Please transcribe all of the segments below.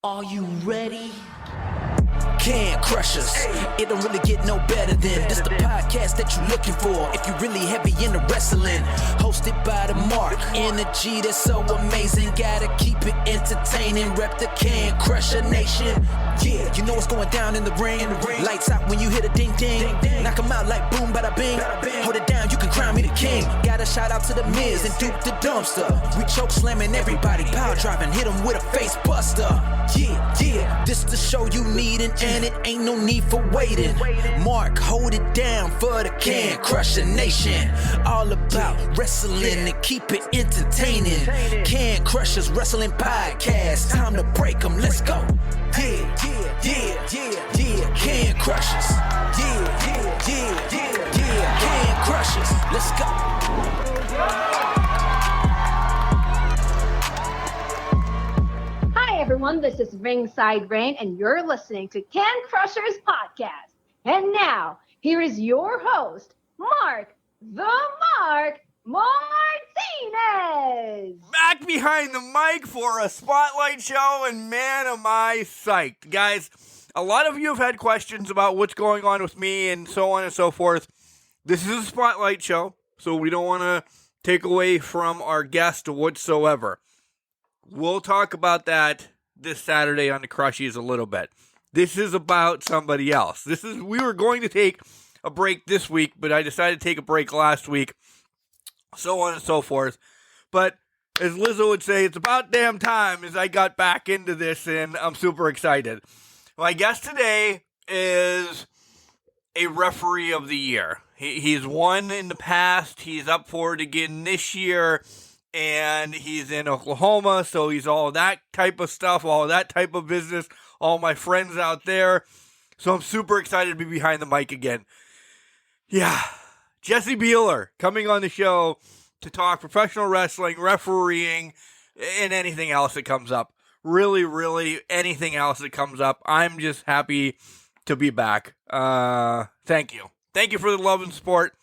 Are you ready? Can crush us. It don't really get no better than this the podcast that you're looking for. If you're really heavy into wrestling, hosted by the Mark. Energy that's so amazing. Gotta keep it entertaining. Rep the Can Crusher Nation. Yeah, you know what's going down in the ring. Lights out when you hit a ding ding. Knock them out like boom bada bing. Hold it down, you can crown me the king. Got a shout out to the Miz and Duke the Dumpster. We choke slamming everybody, power driving, hit them with a face buster. Yeah, this the show you need and it ain't no need for waiting. Mark, hold it down for the Can Crusher Nation. All about wrestling and keep it entertaining. Can Crushers Wrestling Podcast. Time to break them, let's go. Yeah, Can Crushers. Yeah, Can Crushers. Let's go. Hi everyone, this is Ringside Rain and you're listening to Can Crushers Podcast. And now, here is your host, Mark the Mark Martinez. Back behind the mic for a spotlight show, and man, am I psyched. Guys, a lot of you have had questions about what's going on with me and so on and so forth. This is a spotlight show, so we don't want to take away from our guest whatsoever. We'll talk about that this Saturday on the Crushies a little bit. This is about somebody else. We were going to take a break this week, but I decided to take a break last week, so on and so forth. But as Lizzo would say, it's about damn time as I got back into this, and I'm super excited. My guest today is a referee of the year. He's won in the past. He's up for it again this year. And he's in Oklahoma, so he's all that type of stuff, all that type of business, all my friends out there. So I'm super excited to be behind the mic again. Yeah, Jesse Beeler coming on the show to talk professional wrestling, refereeing, and anything else that comes up. Really, anything else that comes up. I'm just happy to be back. Thank you. Thank you for the love and support.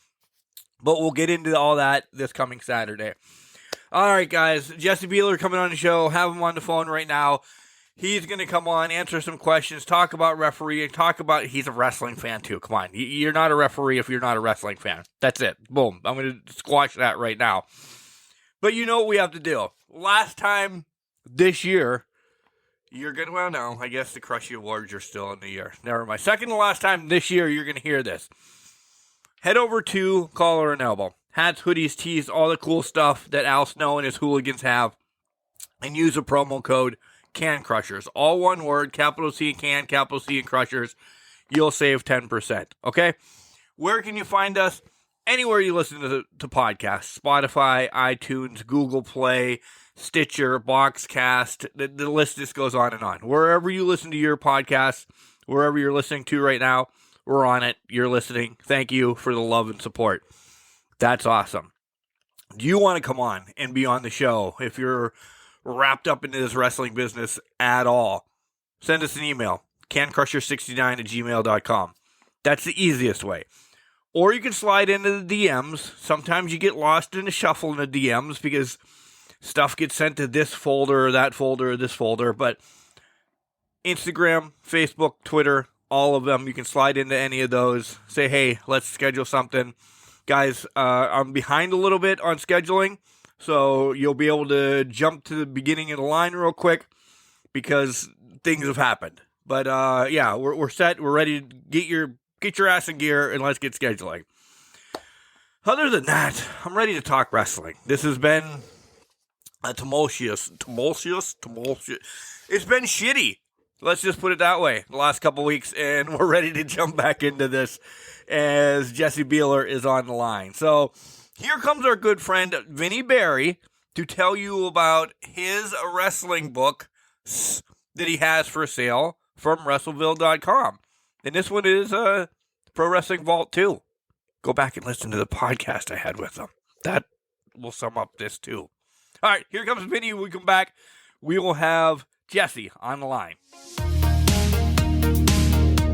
But we'll get into all that this coming Saturday. All right, guys, Jesse Beeler coming on the show. Have him on the phone right now. He's going to come on, answer some questions, talk about refereeing, he's a wrestling fan too. Come on, you're not a referee if you're not a wrestling fan. That's it. Boom. I'm going to squash that right now. But you know what we have to do. Last time this year, no, I guess the Crushy Awards are still in the year. Never mind. Second to last time this year, you're going to hear this. Head over to Collar and Elbow. Hats, hoodies, tees, all the cool stuff that Al Snow and his hooligans have. And use a promo code Can Crushers. All one word, capital C and Can, capital C and Crushers. You'll save 10%. Okay? Where can you find us? Anywhere you listen to podcasts. Spotify, iTunes, Google Play, Stitcher, Boxcast. The list just goes on and on. Wherever you listen to your podcasts, wherever you're listening to right now, we're on it. You're listening. Thank you for the love and support. That's awesome. Do you want to come on and be on the show if you're wrapped up into this wrestling business at all? Send us an email, cancrusher69@gmail.com. That's the easiest way. Or you can slide into the DMs. Sometimes you get lost in the shuffle in the DMs because stuff gets sent to this folder, that folder, this folder. But Instagram, Facebook, Twitter, all of them, you can slide into any of those. Say, hey, let's schedule something. Guys, I'm behind a little bit on scheduling, so you'll be able to jump to the beginning of the line real quick because things have happened. But yeah, we're set. We're ready to get your ass in gear and let's get scheduling. Other than that, I'm ready to talk wrestling. This has been a tumultuous. It's been shitty. Let's just put it that way. The last couple weeks, and we're ready to jump back into this as Jesse Beeler is on the line. So here comes our good friend Vinny Barry to tell you about his wrestling book that he has for sale from WrestleVille.com. And this one is Pro Wrestling Vault 2. Go back and listen to the podcast I had with him. That will sum up this too. All right, here comes Vinny. When we come back, we will have Jesse on the line.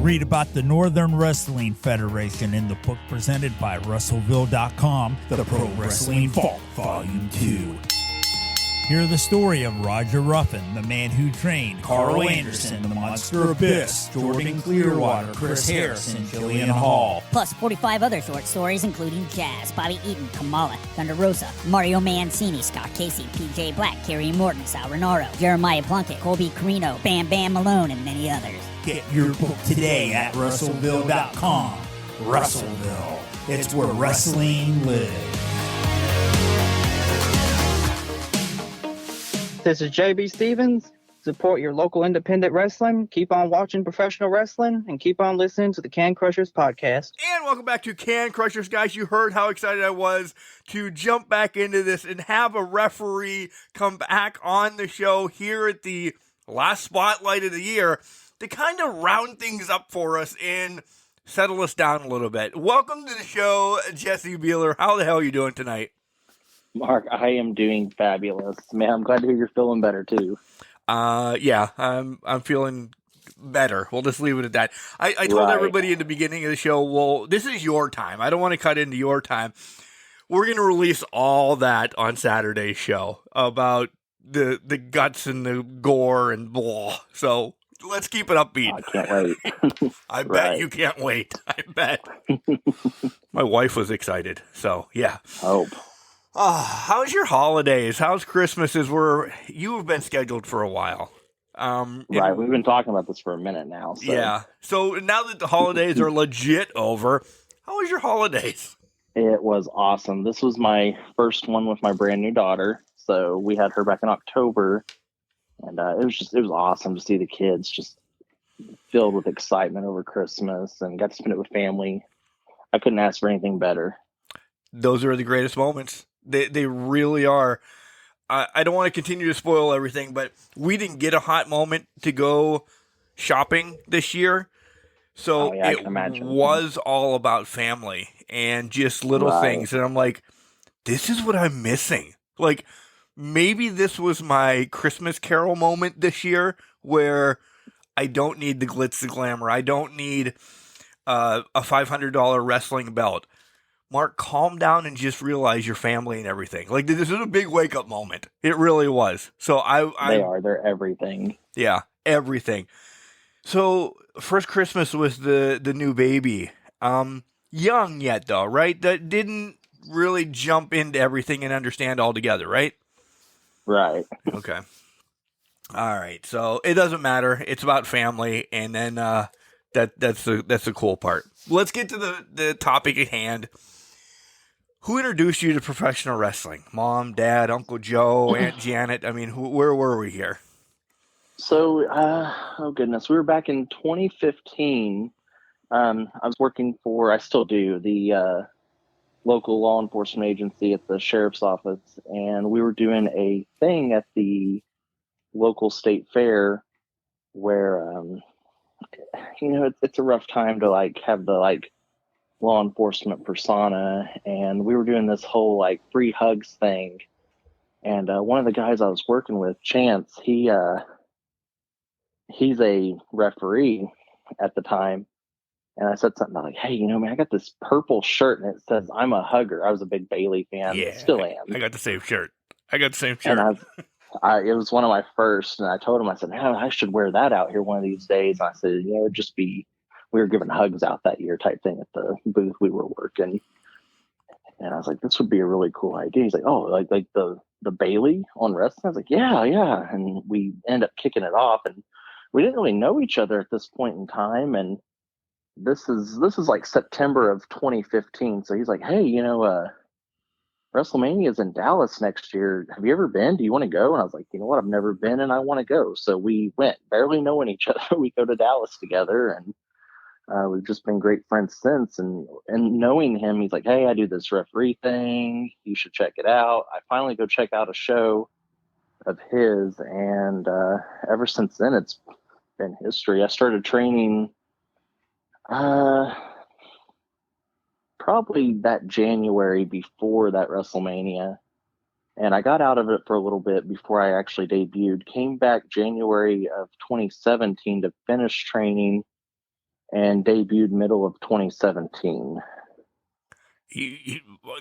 Read about the Northern Wrestling Federation in the book presented by WrestleVille.com, The Pro Wrestling Vault, Volume 2. Hear the story of Roger Ruffin, the man who trained Carl Anderson, the Monster Abyss, Jordan Clearwater, Chris Harris, and Jillian Hall. Plus 45 other short stories, including Jazz, Bobby Eaton, Kamala, Thunder Rosa, Mario Mancini, Scott Casey, PJ Black, Kerry Morton, Sal Renaro, Jeremiah Plunkett, Colby Carino, Bam Bam Malone, and many others. Get your book today at Russellville.com. Russellville. It's where wrestling lives. This is JB Stevens. Support your local independent wrestling. Keep on watching professional wrestling and keep on listening to the Can Crushers podcast. And welcome back to Can Crushers, guys. You heard how excited I was to jump back into this and have a referee come back on the show here at the last spotlight of the year to kind of round things up for us and settle us down a little bit. Welcome to the show, Jesse Beeler. How the hell are you doing tonight? Mark, I am doing fabulous. Man, I'm glad to hear you're feeling better too. Yeah, I'm feeling better. We'll just leave it at that. I told everybody in the beginning of the show, well, this is your time. I don't want to cut into your time. We're going to release all that on Saturday's show about the guts and the gore and blah. So let's keep it upbeat. I can't wait. I bet you can't wait. I bet. My wife was excited. So, yeah. Hope. How's your holidays? How's Christmases? You have been scheduled for a while. Right, we've been talking about this for a minute now. So. Yeah. So now that the holidays are legit over, how was your holidays? It was awesome. This was my first one with my brand new daughter. So we had her back in October, and it was awesome to see the kids just filled with excitement over Christmas and got to spend it with family. I couldn't ask for anything better. Those are the greatest moments. They really are. I don't want to continue to spoil everything, but we didn't get a hot moment to go shopping this year. So it was all about family and just little things. And I'm like, this is what I'm missing. Like, maybe this was my Christmas Carol moment this year where I don't need the glitz, the glamour. I don't need a $500 wrestling belt. Mark, calm down and just realize your family and everything. Like, this is a big wake-up moment. It really was. So they're everything. Yeah, everything. So, first Christmas was the new baby. Young yet, though, right? That didn't really jump into everything and understand altogether, right? Right. Okay. All right. So, it doesn't matter. It's about family, and then that's the cool part. Let's get to the topic at hand. Who introduced you to professional wrestling? Mom, Dad, Uncle Joe, Aunt Janet? I mean, where were we here? So, oh goodness, we were back in 2015. I was working I still do, the local law enforcement agency at the sheriff's office, and we were doing a thing at the local state fair where, it's a rough time to have the law enforcement persona, and we were doing this whole free hugs thing, and one of the guys I was working with, Chance, he's a referee at the time, and I said something like, hey, man, I got this purple shirt and it says I'm a hugger. I was a big Bailey fan. Yeah, still am. I got the same shirt. And it was one of my first, and I told him, I said, man, I should wear that out here one of these days. And I said, it'd just be, we were giving hugs out that year type thing at the booth we were working. And I was like, this would be a really cool idea. He's like, oh, like the Bailey on wrestling? I was like, yeah. And we ended up kicking it off, and we didn't really know each other at this point in time. And this is like September of 2015. So he's like, hey, WrestleMania is in Dallas next year. Have you ever been? Do you want to go? And I was like, you know what? I've never been and I want to go. So we went, barely knowing each other. We go to Dallas together, and we've just been great friends since. And knowing him, he's like, hey, I do this referee thing. You should check it out. I finally go check out a show of his. And ever since then, it's been history. I started training probably that January before that WrestleMania. And I got out of it for a little bit before I actually debuted. Came back January of 2017 to finish training, and debuted middle of 2017.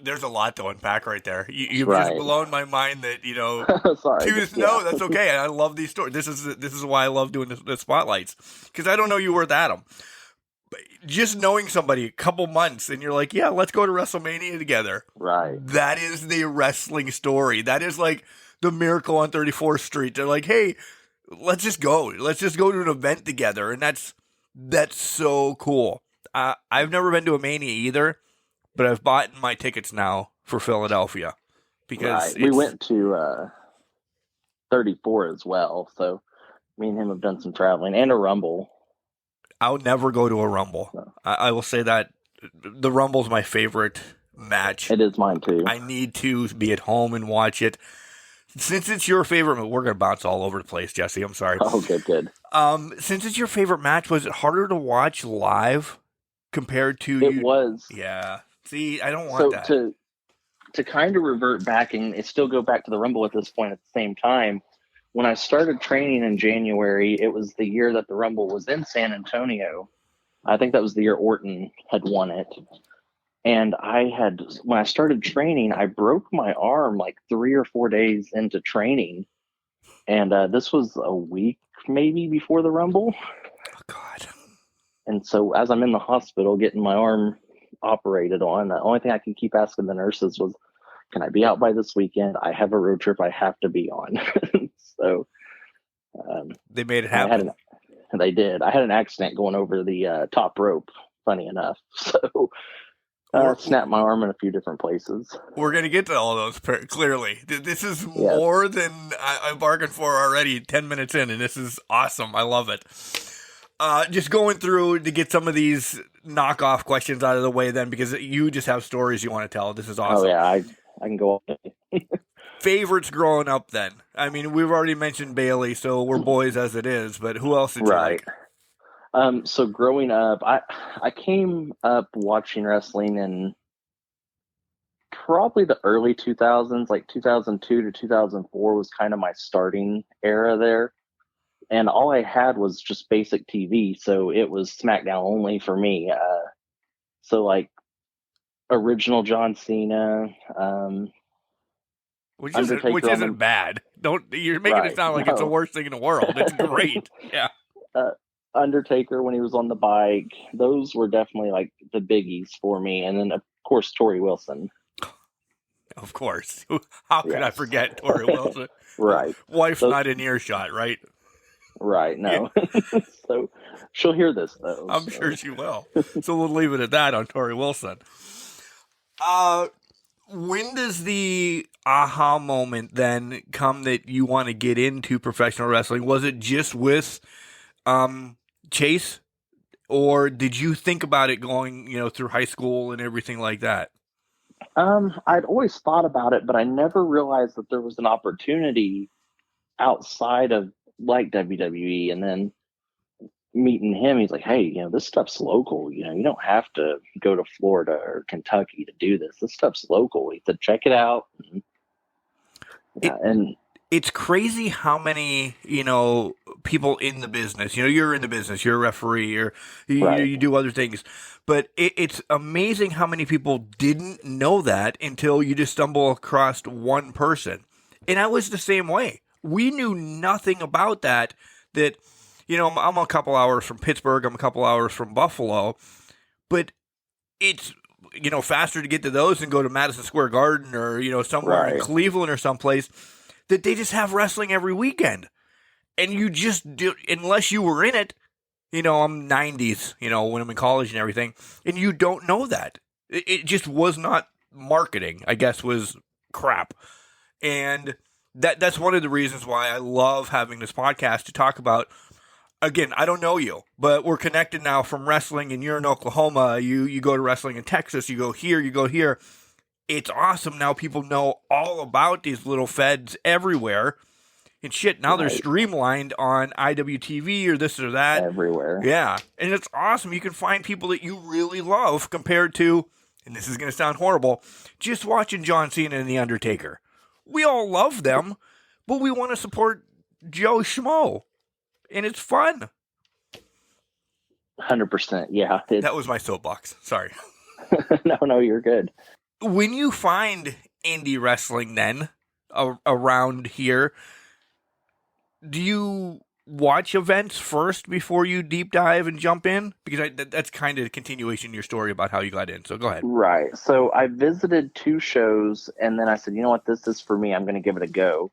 There's a lot to unpack right there. You've Right. just blown my mind that, you know, Sorry. no, that's okay. I love these stories. This is why I love doing the spotlights, because I don't know you worth Adam. But just knowing somebody a couple months and you're like, yeah, let's go to WrestleMania together. Right. That is the wrestling story. That is like the Miracle on 34th Street. They're like, hey, let's just go. Let's just go to an event together. And that's so cool. I've never been to a Mania either, but I've bought my tickets now for Philadelphia because we went to 34 as well. So me and him have done some traveling and a Rumble. I'll never go to a Rumble. No. I will say that the Rumble's my favorite match. It is mine too. I need to be at home and watch it. Since it's your favorite, we're going to bounce all over the place, Jesse. I'm sorry. Oh, good. Since it's your favorite match, was it harder to watch live compared to It was. Yeah. See, I don't want that. To kind of revert back and still go back to the Rumble at this point at the same time, when I started training in January, it was the year that the Rumble was in San Antonio. I think that was the year Orton had won it. And when I started training, I broke my arm like 3 or 4 days into training. And this was a week maybe before the Rumble. Oh, God. And so as I'm in the hospital getting my arm operated on, the only thing I could keep asking the nurses was, can I be out by this weekend? I have a road trip I have to be on. So they made it happen. They did. I had an accident going over the top rope, funny enough. So snapped my arm in a few different places. We're going to get to all those, clearly. This is more than I bargained for already 10 minutes in, and this is awesome. I love it. Just going through to get some of these knockoff questions out of the way then, because you just have stories you want to tell. This is awesome. Oh, yeah. I can go all day. Favorites growing up then? I mean, we've already mentioned Bailey, so we're boys as it is, but who else did you like? So growing up, I came up watching wrestling in probably the early 2000s, like 2002 to 2004 was kind of my starting era there. And all I had was just basic TV, so it was SmackDown only for me. So like original John Cena, which isn't bad. You're making it sound like it's the worst thing in the world. It's great. Yeah. Undertaker when he was on the bike, those were definitely like the biggies for me. And then of course Tori Wilson. Of course. How could I forget Tori Wilson? Right. Wife's not in earshot, right? Right, no. Yeah. So she'll hear this though. I'm sure she will. So we'll leave it at that on Tori Wilson. When does the aha moment then come that you want to get into professional wrestling? Was it just with Chase, or did you think about it going, through high school and everything like that? I'd always thought about it, but I never realized that there was an opportunity outside of like WWE. And then meeting him, he's like, hey, this stuff's local. You don't have to go to Florida or Kentucky to do this. This stuff's local. He said, check it out. And it's crazy how many, people in the business, you're in the business, you're a referee, you do other things, but it's amazing how many people didn't know that until you just stumble across one person. And I was the same way. We knew nothing about that, I'm a couple hours from Pittsburgh, I'm a couple hours from Buffalo, but it's, faster to get to those than go to Madison Square Garden or, somewhere in Cleveland or someplace that they just have wrestling every weekend. And you just do, unless you were in it, I'm 90s, when I'm in college and everything, and you don't know that. It just was not marketing, I guess, was crap. And that's one of the reasons why I love having this podcast to talk about. Again, I don't know you, but we're connected now from wrestling, and you're in Oklahoma. You go to wrestling in Texas. You go here. It's awesome. Now people know all about these little feds everywhere. And shit, now they're streamlined on IWTV or this or that. Everywhere. Yeah. And it's awesome. You can find people that you really love compared to, and this is going to sound horrible, just watching John Cena and The Undertaker. We all love them, but we want to support Joe Schmo. And it's fun. 100%. Yeah. That was my soapbox. Sorry. No, you're good. When you find indie wrestling then around here, do you watch events first before you deep dive and jump in? Because that's kind of a continuation of your story about how you got in. So go ahead. Right. So I visited 2 shows, and then I said, you know what, this is for me. I'm going to give it a go.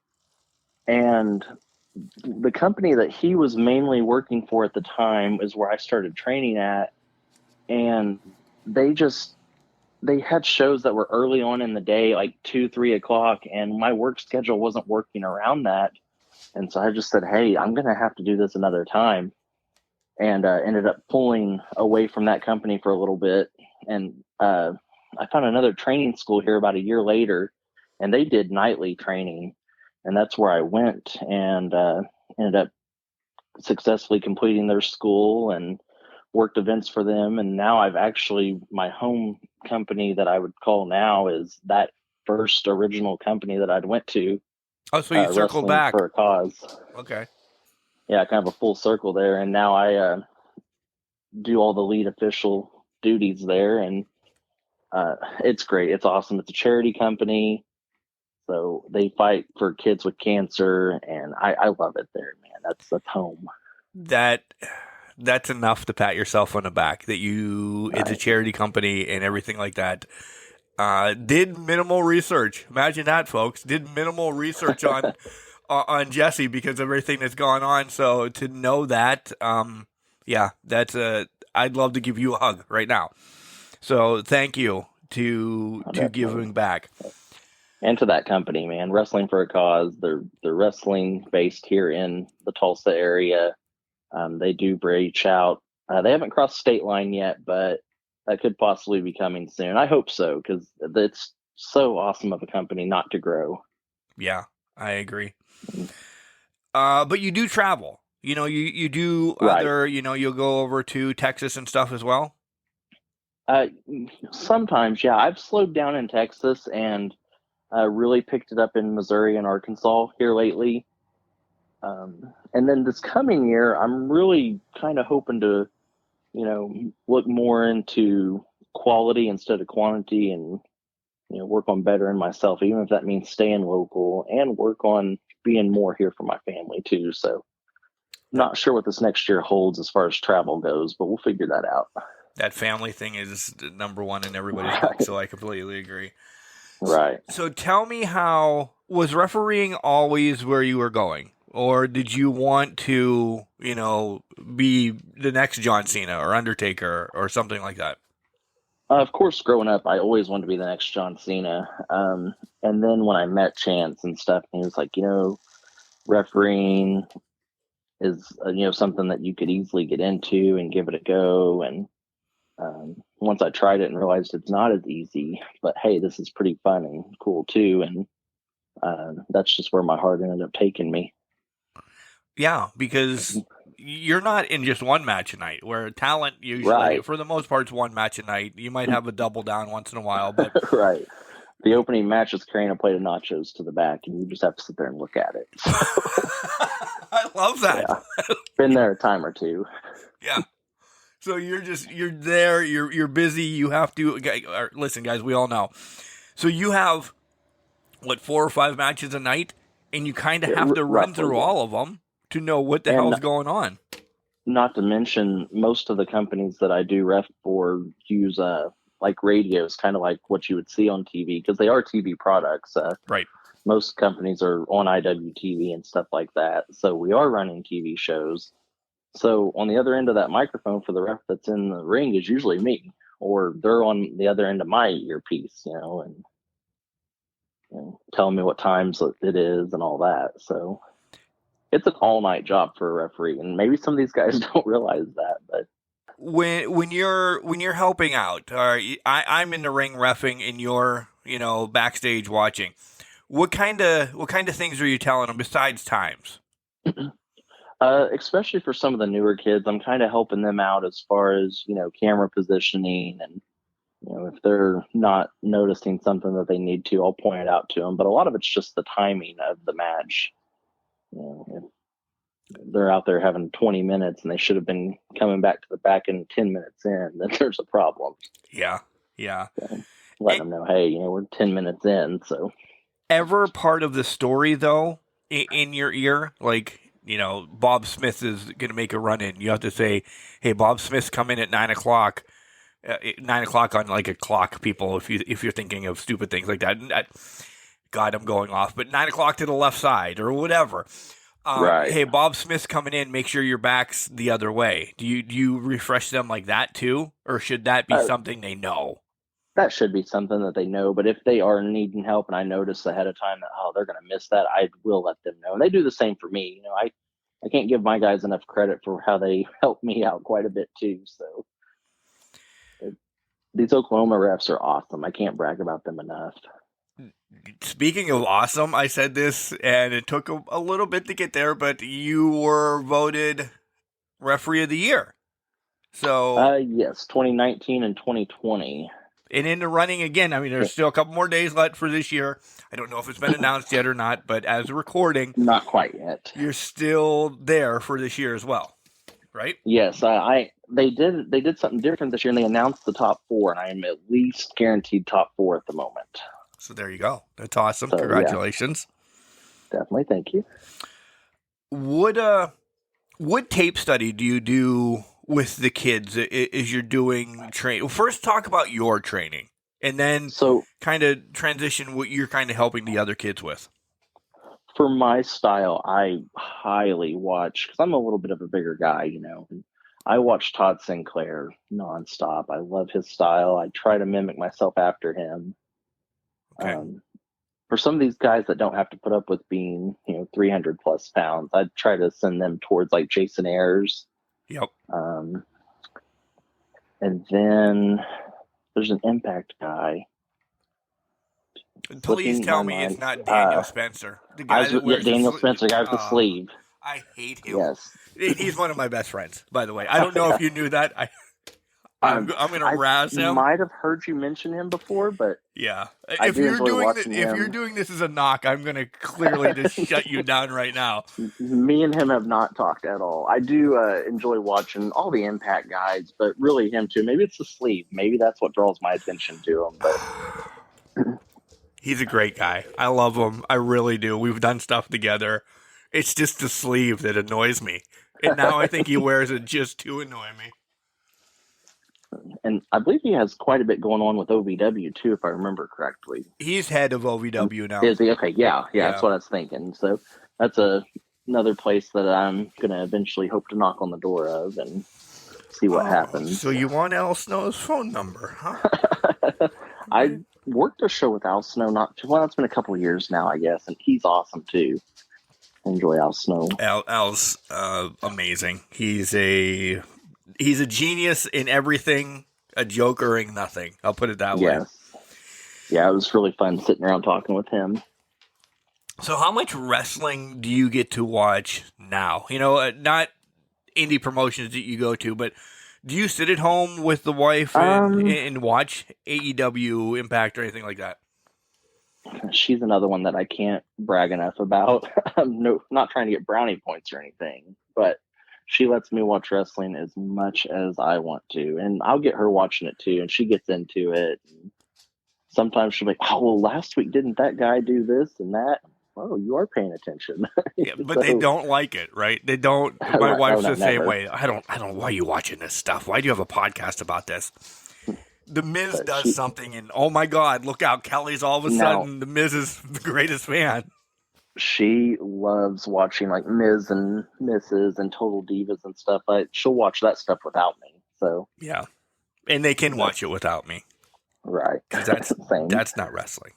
And the company that he was mainly working for at the time is where I started training at. And they had shows that were early on in the day, like 2-3 o'clock, and my work schedule wasn't working around that. And so I just said, hey, I'm going to have to do this another time. And ended up pulling away from that company for a little bit. And I found another training school here about a year later, and they did nightly training. And that's where I went and ended up successfully completing their school and worked events for them. And now I've actually, my home company that I would call now is that first original company that I'd went to. Oh, so you circled back. For a cause. Okay. Yeah, kind of a full circle there. And now I do all the lead official duties there. And it's great. It's awesome. It's a charity company. So they fight for kids with cancer. And I love it there, man. That's home. That's enough to pat yourself on the back that it's a charity company and everything like that. Did minimal research. Imagine that, folks. Did minimal research on on Jesse because of everything that's gone on. So to know that, I'd love to give you a hug right now. So thank you to giving back. And to that company, man. Wrestling for a Cause. They're wrestling based here in the Tulsa area. They do reach out. They haven't crossed state line yet, but that could possibly be coming soon. I hope so, because it's so awesome of a company not to grow. Yeah, I agree. But you do travel. You do other, you'll go over to Texas and stuff as well? Sometimes, yeah. I've slowed down in Texas and really picked it up in Missouri and Arkansas here lately. And then this coming year, I'm really kind of hoping to, look more into quality instead of quantity and, work on bettering myself, even if that means staying local and work on being more here for my family too. So not sure what this next year holds as far as travel goes, but we'll figure that out. That family thing is number one in everybody's book, so I completely agree. Right. So tell me, how was refereeing always where you were going? Or did you want to, be the next John Cena or Undertaker or something like that? Of course, growing up, I always wanted to be the next John Cena. And then when I met Chance and stuff, he was like, refereeing is, something that you could easily get into and give it a go. And once I tried it and realized it's not as easy, but hey, this is pretty fun and cool too. And that's just where my heart ended up taking me. Yeah, because you're not in just one match a night, where talent usually, for the most part, is one match a night. You might have a double down once in a while, but right. The opening match is carrying a plate of nachos to the back, and you just have to sit there and look at it. So, I love that. Yeah. Been there a time or two. Yeah. So you're there. You're busy. You have to listen, guys. We all know. So you have 4 or 5 matches a night, and you kind of have to run through all of them to know what the hell's going on. Not to mention, most of the companies that I do ref for use like radios, kind of like what you would see on TV, because they are TV products. Right. Most companies are on IWTV and stuff like that. So we are running TV shows. So on the other end of that microphone for the ref that's in the ring is usually me, or they're on the other end of my earpiece, and telling me what times it is and all that. So it's an all-night job for a referee, and maybe some of these guys don't realize that. But when you're helping out, I'm in the ring reffing, and you're backstage watching. What kind of things are you telling them besides times? Especially for some of the newer kids, I'm kind of helping them out as far as camera positioning, and if they're not noticing something that they need to, I'll point it out to them. But a lot of it's just the timing of the match. If they're out there having 20 minutes and they should have been coming back to the back in 10 minutes in, then there's a problem. Yeah. Yeah. So, letting them know, hey, we're 10 minutes in. So Ever part of the story though, in your ear, like Bob Smith is going to make a run in. You have to say, "Hey, Bob Smith's coming at 9 o'clock." 9 o'clock on like a clock, people. If you're thinking of stupid things like that, God, I'm going off. But 9 o'clock to the left side or whatever. right. Hey, Bob Smith's coming in. Make sure your back's the other way. Do you refresh them like that too, or should that be something they know? That should be something that they know. But if they are needing help and I notice ahead of time that they're going to miss that, I will let them know. And they do the same for me. I can't give my guys enough credit for how they help me out quite a bit too. So these Oklahoma refs are awesome. I can't brag about them enough. Speaking of awesome, I said this, and it took a little bit to get there, but you were voted referee of the year. So yes, 2019 and 2020. And in the running again. I mean, there's still a couple more days left for this year. I don't know if it's been announced yet or not, but as a recording, not quite yet. You're still there for this year as well, right? Yes, they did something different this year, and they announced the top 4, and I am at least guaranteed top 4 at the moment. So there you go. That's awesome. So, congratulations. Yeah. Definitely, thank you. What tape study do you do with the kids as you're doing training? Well, first, talk about your training, and then kind of transition what you're kind of helping the other kids with. For my style, I highly watch, because I'm a little bit of a bigger guy, and I watch Todd Sinclair nonstop. I love his style. I try to mimic myself after him. Okay. For some of these guys that don't have to put up with being, 300 plus pounds, I'd try to send them towards like Jason Ayers. Yep. And then there's an Impact guy. Please tell me it's not Daniel Spencer. The guy that wears Daniel Spencer, guy with the sleeve. I hate him. Yes. He's one of my best friends, by the way. I don't know if you knew that. I'm going to razz him. I might have heard you mention him before, but yeah. If you're doing this as a knock, I'm going to clearly just shut you down right now. Me and him have not talked at all. I do enjoy watching all the Impact guys, but really him too. Maybe it's the sleeve. Maybe that's what draws my attention to him. But he's a great guy. I love him. I really do. We've done stuff together. It's just the sleeve that annoys me. And now I think he wears it just to annoy me. And I believe he has quite a bit going on with OVW too, if I remember correctly. He's head of OVW now. Is he? Okay, yeah, that's what I was thinking. So that's another place that I'm going to eventually hope to knock on the door of and see what happens. So you want Al Snow's phone number, huh? I worked a show with Al Snow it's been a couple of years now, I guess, and he's awesome too. I enjoy Al Snow. Al's amazing. He's a genius in everything, a joker in nothing. I'll put it that way. Yeah, it was really fun sitting around talking with him. So how much wrestling do you get to watch now? Not indie promotions that you go to, but do you sit at home with the wife and watch AEW, Impact, or anything like that? She's another one that I can't brag enough about. I'm not trying to get brownie points or anything, but she lets me watch wrestling as much as I want to, and I'll get her watching it too, and she gets into it. And sometimes she'll be like, "Oh, well, last week didn't that guy do this and that?" Oh, you are paying attention. Yeah, but they don't like it, right? They don't. My wife's the same way. I don't. Why are you watching this stuff? Why do you have a podcast about this? The Miz does something, and oh my God, look out! Kelly's all of a sudden the Miz is the greatest fan. She loves watching like Miz and Mrs. and Total Divas and stuff. She'll watch that stuff without me. So yeah, and they can watch it without me, right? Because that's not wrestling.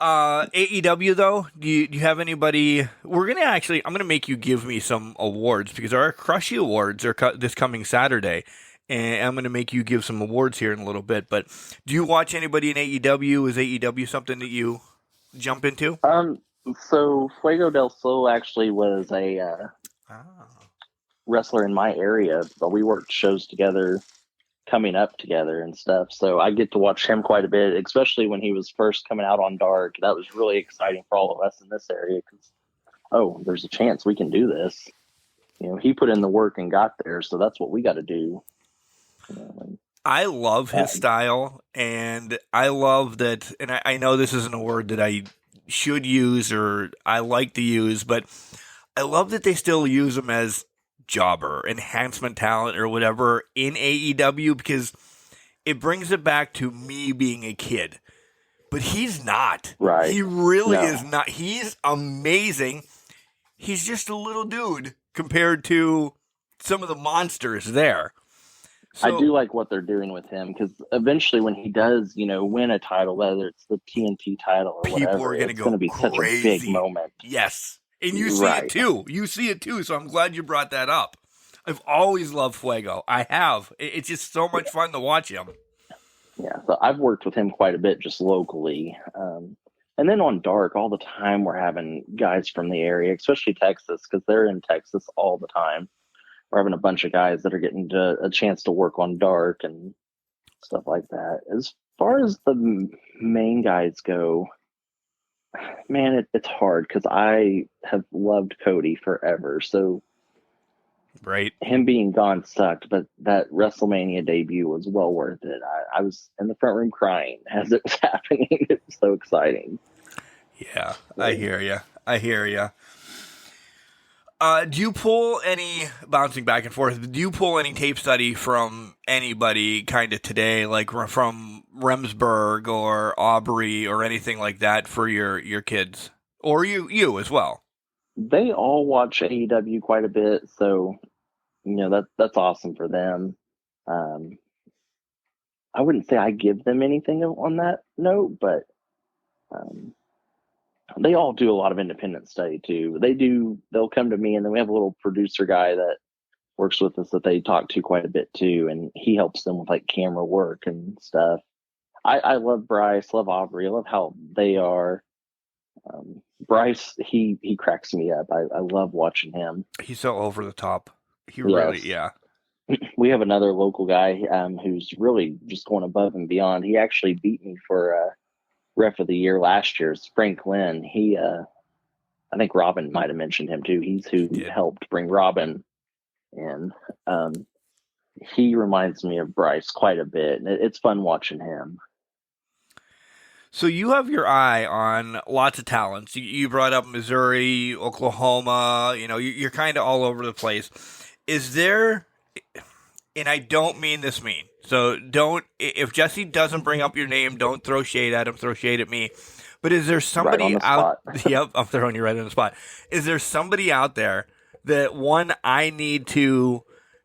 AEW though, do you have anybody? I'm gonna make you give me some awards because our Crushy Awards are this coming Saturday. And I'm going to make you give some awards here in a little bit. But do you watch anybody in AEW? Is AEW something that you jump into? So Fuego del Sol actually was a wrestler in my area, but we worked shows together, coming up together and stuff. So I get to watch him quite a bit, especially when he was first coming out on Dark. That was really exciting for all of us in this area because, there's a chance we can do this. He put in the work and got there, so that's what we got to do. I love his style, and I love that, and I know this isn't a word that I should use or I like to use, but I love that they still use him as jobber, enhancement talent, or whatever in AEW, because it brings it back to me being a kid. But he's not. Right. He really No. is not. He's amazing. He's just a little dude compared to some of the monsters there. So, I do like what they're doing with him, because eventually when he does, win a title, whether it's the TNT title or people whatever, are going to it's go going to be crazy. such a big moment. Yes. And you see Right. it too. You see it too. So I'm glad you brought that up. I've always loved Fuego. I have. It's just so much fun to watch him. Yeah, so I've worked with him quite a bit just locally. And then on Dark, all the time we're having guys from the area, especially Texas, because they're in Texas all the time. We're having a bunch of guys that are getting a chance to work on Dark and stuff like that. As far as the main guys go, man, it's hard, because I have loved Cody forever. So Right. him being gone sucked, but that WrestleMania debut was well worth it. I was in the front room crying as it was happening. It was so exciting. Yeah, I hear you. Do you pull any, bouncing back and forth, do you pull any tape study from anybody kind of today, like from Remsburg or Aubrey or anything like that for your kids? Or you as well? They all watch AEW quite a bit, so that's awesome for them. I wouldn't say I give them anything on that note, but they all do a lot of independent study too. They'll come to me, and then we have a little producer guy that works with us that they talk to quite a bit too, and he helps them with like camera work and stuff. I love Bryce, love Aubrey, I love how they are. Bryce, he cracks me up. I love watching him. He's so over the top. He really, yeah. We have another local guy who's really just going above and beyond. He actually beat me for Ref of the Year last year. It's Frank Lynn. I think Robin might have mentioned him too. He's who helped bring Robin in. He reminds me of Bryce quite a bit. It's fun watching him. So you have your eye on lots of talents. You brought up Missouri, Oklahoma. You're kind of all over the place. Is there, and I don't mean this mean, so if Jesse doesn't bring up your name, don't throw shade at him, throw shade at me. But is there somebody out? Yep, I'm throwing you right on the spot. Is there somebody out there that I need to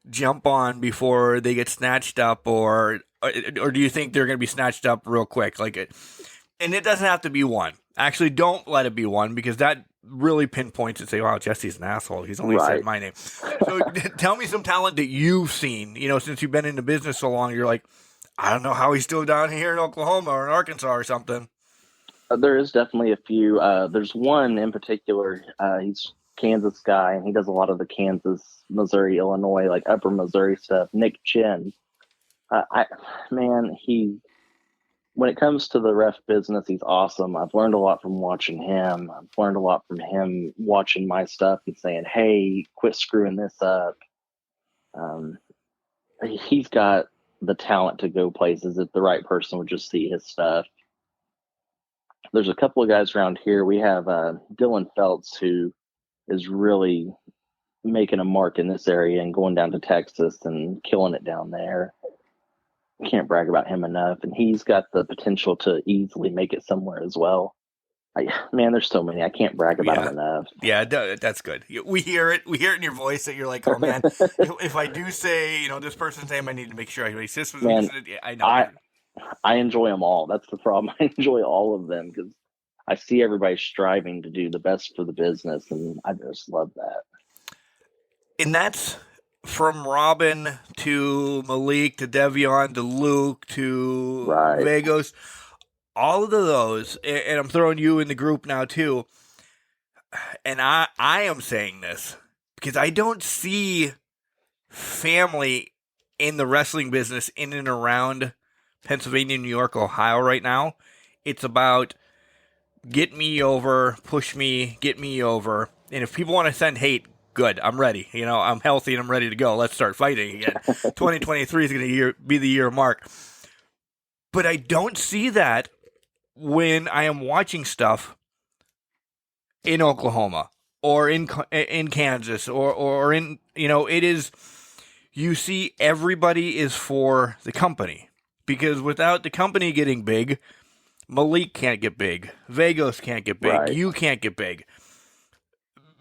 jump on before they get snatched up, or do you think they're going to be snatched up real quick? And it doesn't have to be one. Actually, don't let it be one, because that really pinpoints and say, wow, Jesse's an asshole. He's only said my name. So tell me some talent that you've seen, since you've been in the business so long. You're like, I don't know how he's still down here in Oklahoma or in Arkansas or something. There is definitely a few. There's one in particular. He's a Kansas guy, and he does a lot of the Kansas, Missouri, Illinois, like upper Missouri stuff. Nick Chin. When it comes to the ref business, he's awesome. I've learned a lot from watching him. I've learned a lot from him watching my stuff and saying, hey, quit screwing this up. He's got the talent to go places if the right person would just see his stuff. There's a couple of guys around here. We have Dylan Feltz, who is really making a mark in this area and going down to Texas and killing it down there. Can't brag about him enough, and he's got the potential to easily make it somewhere as well. There's so many. I can't brag about him enough. Yeah, that's good. We hear it in your voice that you're like, oh man, if I do say this person's name, I need to make sure I say this. I know. I enjoy them all. That's the problem. I enjoy all of them because I see everybody striving to do the best for the business, and I just love that. And that's from Robin to Malik to Devion to Luke to Vagos, all of those, and I'm throwing you in the group now too. And I am saying this because I don't see family in the wrestling business in and around Pennsylvania, New York, Ohio right now. It's about get me over, push me, get me over. And if people want to send hate, good. I'm ready. I'm healthy and I'm ready to go. Let's start fighting again. 2023 is going to be the year of Mark. But I don't see that when I am watching stuff in Oklahoma or in Kansas or in, it is, you see everybody is for the company. Because without the company getting big, Malik can't get big. Vagos can't get big. Right. You can't get big.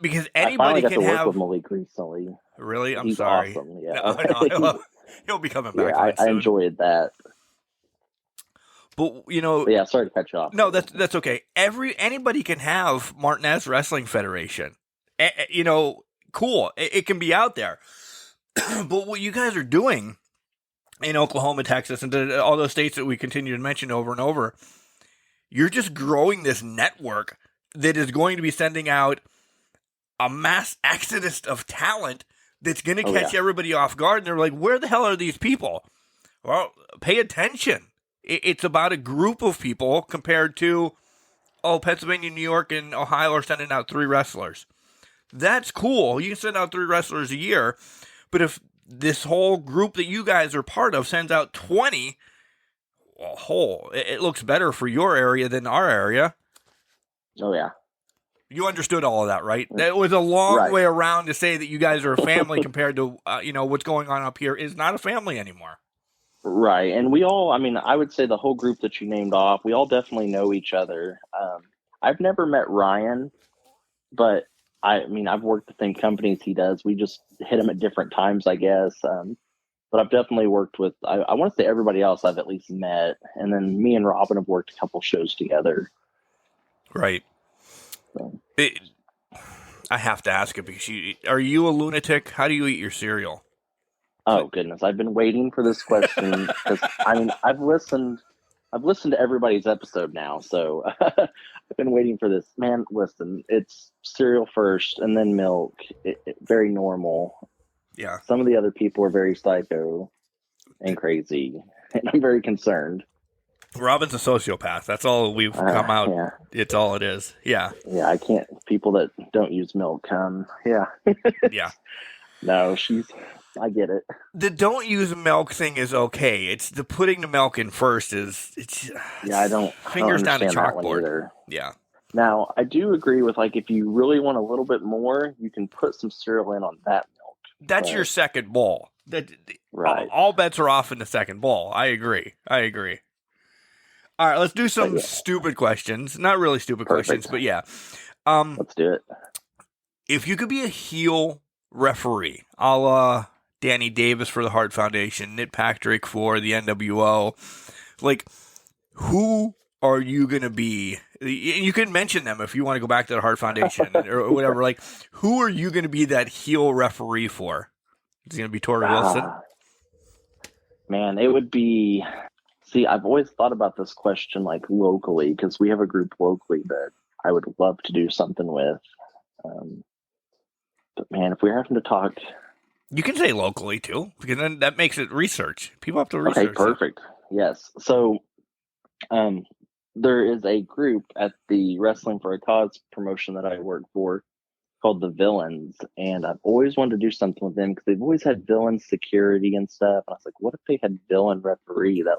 Because I anybody finally got can to work have. with Malik recently. Really? I'm He's sorry. awesome. Yeah. No, he'll be coming back. Yeah, I soon. enjoyed that. But But yeah, sorry to cut you off. No, that's okay. Anybody can have Martinez Wrestling Federation. Cool. It can be out there. But what you guys are doing in Oklahoma, Texas, and all those states that we continue to mention over and over, you're just growing this network that is going to be sending out a mass exodus of talent that's going to catch everybody off guard. And they're like, where the hell are these people? Well, pay attention. It's about a group of people compared to, Pennsylvania, New York, and Ohio are sending out 3 wrestlers. That's cool. You can send out 3 wrestlers a year. But if this whole group that you guys are part of sends out 20, it looks better for your area than our area. Oh, yeah. You understood all of that, right? That was a long way around to say that you guys are a family compared to, what's going on up here is not a family anymore. Right. And we all, I would say the whole group that you named off, we all definitely know each other. I've never met Ryan, but I've worked the same companies he does. We just hit him at different times, I guess. But I've definitely worked with, I want to say everybody else I've at least met. And then me and Robin have worked a couple shows together. Right. So. I have to ask it because are you a lunatic? How do you eat your cereal? Oh goodness, I've been waiting for this question because I've listened to everybody's episode now, so I've been waiting for this. Man, listen, it's cereal first and then milk. Very normal. Yeah. Some of the other people are very psycho and crazy, and I'm very concerned. Robin's a sociopath. That's all we've come out. Yeah. It's all it is. Yeah. Yeah, I can't. People that don't use milk. Yeah. Yeah. No, I get it. The don't use milk thing is okay. It's the putting the milk in first I don't fingers down the chalkboard. Either. Yeah. Now I do agree with if you really want a little bit more, you can put some cereal in on that milk. That's your second bowl. Right. All bets are off in the second bowl. I agree. All right, let's do some stupid questions. Not really stupid questions, but yeah. Let's do it. If you could be a heel referee, a la Danny Davis for the Hart Foundation, Nick Patrick for the NWO, who are you going to be? You can mention them if you want to go back to the Hart Foundation or whatever. Who are you going to be that heel referee for? Is it going to be Tori Wilson? Man, it would be... See, I've always thought about this question locally because we have a group locally that I would love to do something with. But man, if we're having to talk... You can say locally too, because then that makes it research. People have to research. Okay, perfect. Yes. So there is a group at the Wrestling for a Cause promotion that I work for called the Villains, and I've always wanted to do something with them because they've always had villain security and stuff. And I was like, what if they had villain referee that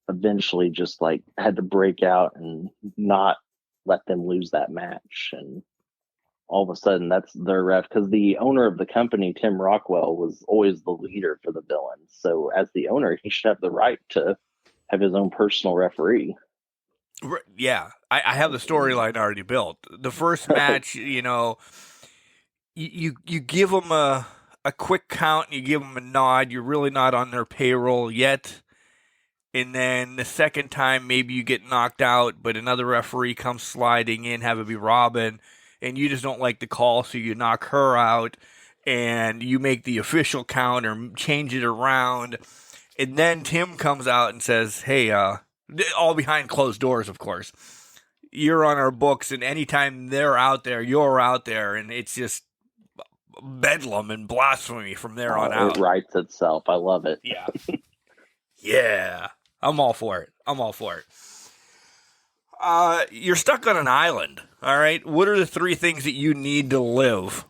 eventually just had to break out and not let them lose that match, and all of a sudden that's their ref, because the owner of the company, Tim Rockwell, was always the leader for the Villains. So as the owner, he should have the right to have his own personal referee. Yeah, I have the storyline already built. The first match, you give them a quick count and you give them a nod. You're really not on their payroll yet. And then the second time, maybe you get knocked out, but another referee comes sliding in, have it be Robin, and you just don't like the call, so you knock her out, and you make the official count or change it around. And then Tim comes out and says, hey, all behind closed doors, of course, you're on our books, and anytime they're out there, you're out there, and it's just bedlam and blasphemy from there on out. It writes itself. I love it. Yeah. Yeah. I'm all for it. You're stuck on an island, all right? What are the 3 things that you need to live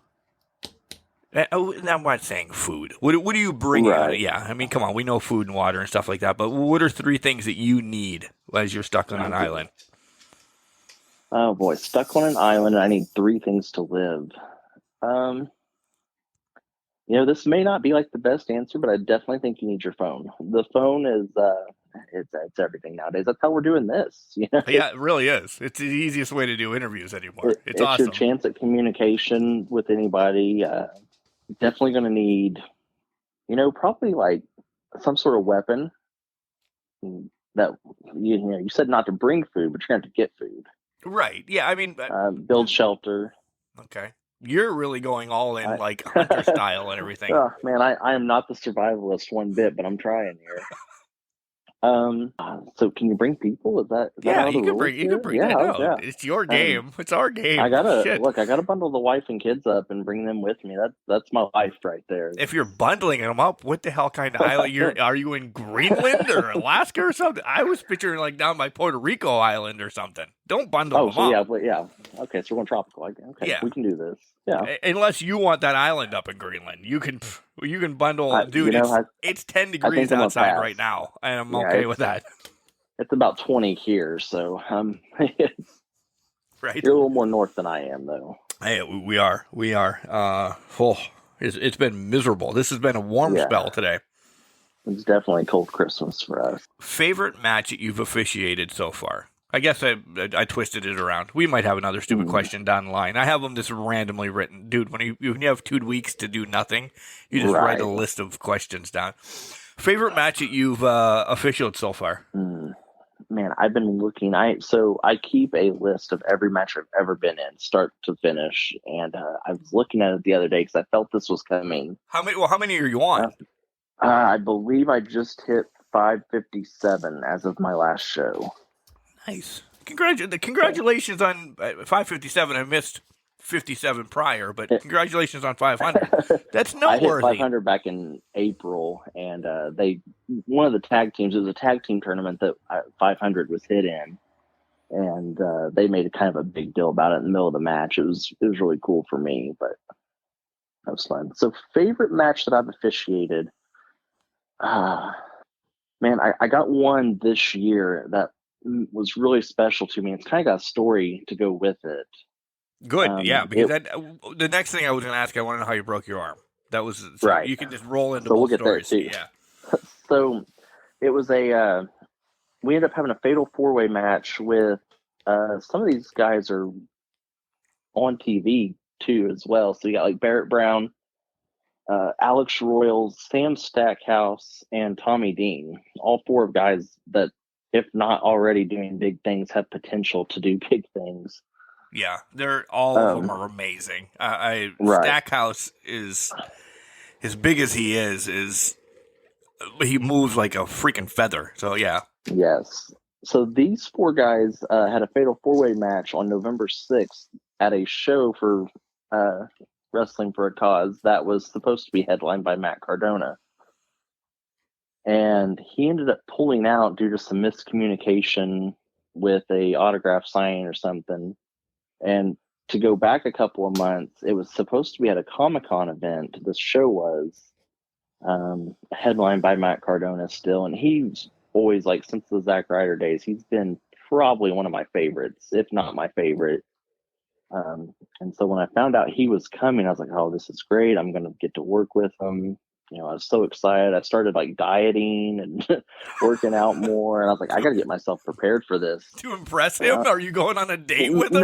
I'm not saying food. What do you bring? Right. Yeah, I mean, come on. We know food and water and stuff like that. But what are 3 things that you need as you're stuck on an island? Oh boy, stuck on an island. I need 3 things to live. This may not be like the best answer, but I definitely think you need your phone. The phone is it's everything nowadays. That's how we're doing this. Yeah, it really is. It's the easiest way to do interviews anymore. It's it's awesome. your chance at communication with anybody. Definitely going to need, probably like some sort of weapon that you said not to bring food, but you're going to have to get food. Right. Yeah. I mean, build shelter. Okay. You're really going all in like hunter style and everything. Oh man, I am not the survivalist one bit, but I'm trying here. So can you bring people? Is that yeah? You can bring. Yeah, no, it's your game. It's our game. I gotta bundle the wife and kids up and bring them with me. That's my life right there. If you're bundling them up, what the hell kind of island? Are you in Greenland or Alaska or something? I was picturing like down by Puerto Rico Island or something. Don't bundle them up. Yeah. Okay, so we're going tropical. Okay, yeah. We can do this. Yeah. Unless you want that island up in Greenland, you can bundle. Dude, it's 10 degrees outside right now, and I'm okay with that. It's about 20 here, so right. You're a little more north than I am, though. Hey, we are. It's been miserable. This has been a warm spell today. It's definitely a cold Christmas for us. Favorite match that you've officiated so far? I guess I twisted it around. We might have another stupid question down the line. I have them just randomly written. Dude, when you have 2 weeks to do nothing, you just write a list of questions down. Favorite match that you've officiated so far? Man, I've been looking. I keep a list of every match I've ever been in, start to finish. And I was looking at it the other day because I felt this was coming. How many are you on? I believe I just hit 557 as of my last show. Nice. Congratulations on 557. I missed 57 prior, but congratulations on 500. That's noteworthy. I hit 500 back in April, and one of the tag teams, it was a tag team tournament that 500 was hit in, and they made a kind of a big deal about it in the middle of the match. It was really cool for me, but that was fun. So favorite match that I've officiated, man, I got one this year that was really special to me. It's kind of got a story to go with it. Good, yeah, because the next thing I was going to ask, I want to know how you broke your arm. That was right. You can just roll into both stories. There too. Yeah. So it was we ended up having a fatal 4-way match with some of these guys are on TV too as well. So you got like Barrett Brown, Alex Royals, Sam Stackhouse, and Tommy Dean. All 4 of guys that, if not already doing big things, have potential to do big things. Yeah, they're all of them are amazing. Stackhouse is as big as he is he moves like a freaking feather. So yeah. Yes. So these 4 guys had a fatal 4-way match on November 6th at a show for Wrestling for a Cause that was supposed to be headlined by Matt Cardona. And he ended up pulling out due to some miscommunication with a autograph signing or something. And to go back a couple of months, it was supposed to be at a Comic-Con event. This show was headlined by Matt Cardona still. And he's always, like, since the Zack Ryder days, he's been probably one of my favorites, if not my favorite. And so when I found out he was coming, I was like, oh, this is great. I'm going to get to work with him. I was so excited. I started like dieting and working out more. And I was like, I got to get myself prepared for this. To impress him? Are you going on a date with him?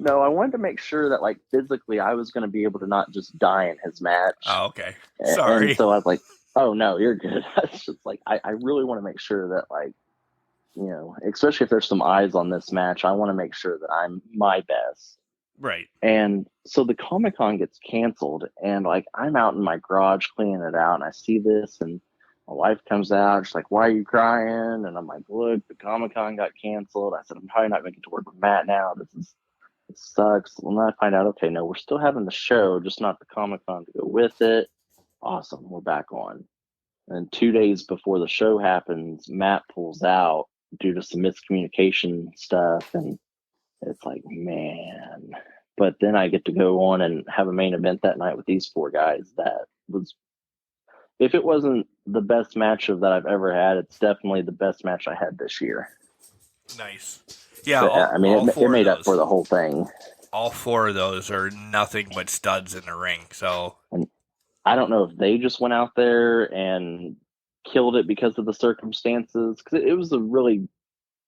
No, I wanted to make sure that like physically I was going to be able to not just die in his match. Oh, okay. Sorry. And so I was like, oh no, you're good. It's just like, I really want to make sure that like, especially if there's some eyes on this match, I want to make sure that I'm my best. Right. And so the Comic-Con gets canceled, and like I'm out in my garage cleaning it out, and I see this, and my wife comes out. She's like, "Why are you crying?" And I'm like, "Look, the Comic-Con got canceled." I said, "I'm probably not going to get to work with Matt now. It sucks." Well, then I find out, okay, no, we're still having the show, just not the Comic-Con to go with it. Awesome, we're back on. And 2 days before the show happens, Matt pulls out due to some miscommunication stuff, and it's like, man, But then I get to go on and have a main event that night with these 4 guys. That was, if it wasn't the best matchup that I've ever had, it's definitely the best match I had this year. Nice. Yeah, But, I mean, it made up for the whole thing. All 4 of those are nothing but studs in the ring. So, and I don't know if they just went out there and killed it because of the circumstances, because it was a really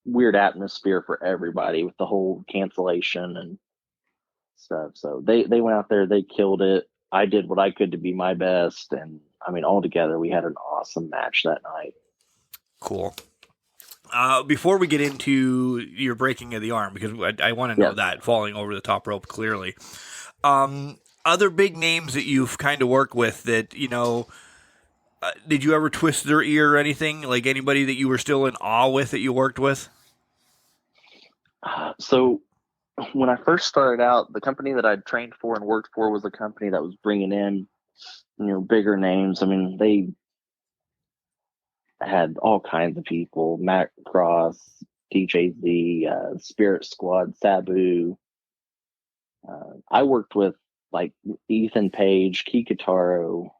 weird atmosphere for everybody with the whole cancellation and stuff. So they went out there, they killed it. I did what I could to be my best, and I mean, all together, we had an awesome match that night. Cool. Before we get into your breaking of the arm, because I want to know that, falling over the top rope clearly. Other big names that you've kind of worked with that, you know, did you ever twist their ear or anything? Like anybody that you were still in awe with that you worked with? So when I first started out, the company that I'd trained for and worked for was a company that was bringing in, you know, bigger names. I mean, they had all kinds of people: Matt Cross, DJ Z, Spirit Squad, Sabu. I worked with like Ethan Page, Kikutaro.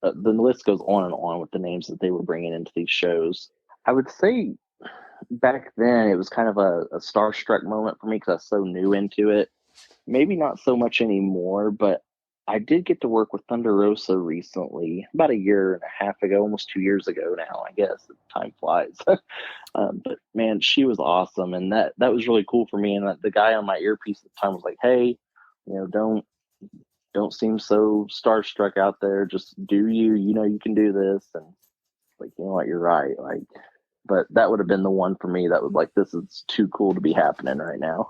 The list goes on and on with the names that they were bringing into these shows. I would say back then it was kind of a starstruck moment for me because I was so new into it. Maybe not so much anymore, but I did get to work with Thunder Rosa recently, about a year and a half ago, almost 2 years ago now, I guess. Time flies. But man, she was awesome, and that was really cool for me. And the guy on my earpiece at the time was like, "Hey, you know, don't seem so starstruck out there. Just do you. You know, you can do this." And like, you know what, you're right. Like, but that would have been the one for me that was like, this is too cool to be happening right now.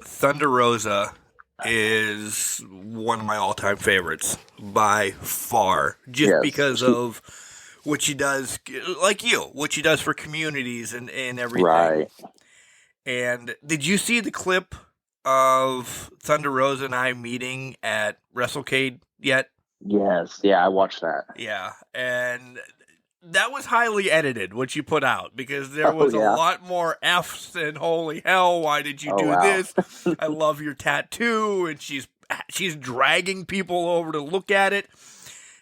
Thunder Rosa is one of my all-time favorites by far, just because of what she does, like you, what she does for communities and everything. Right. And did you see the clip of Thunder Rosa and I meeting at WrestleCade yet? Yes. Yeah, I watched that. Yeah, and that was highly edited, what you put out, because there was a lot more F's than "holy hell, why did you do this? I love your tattoo," and she's dragging people over to look at it.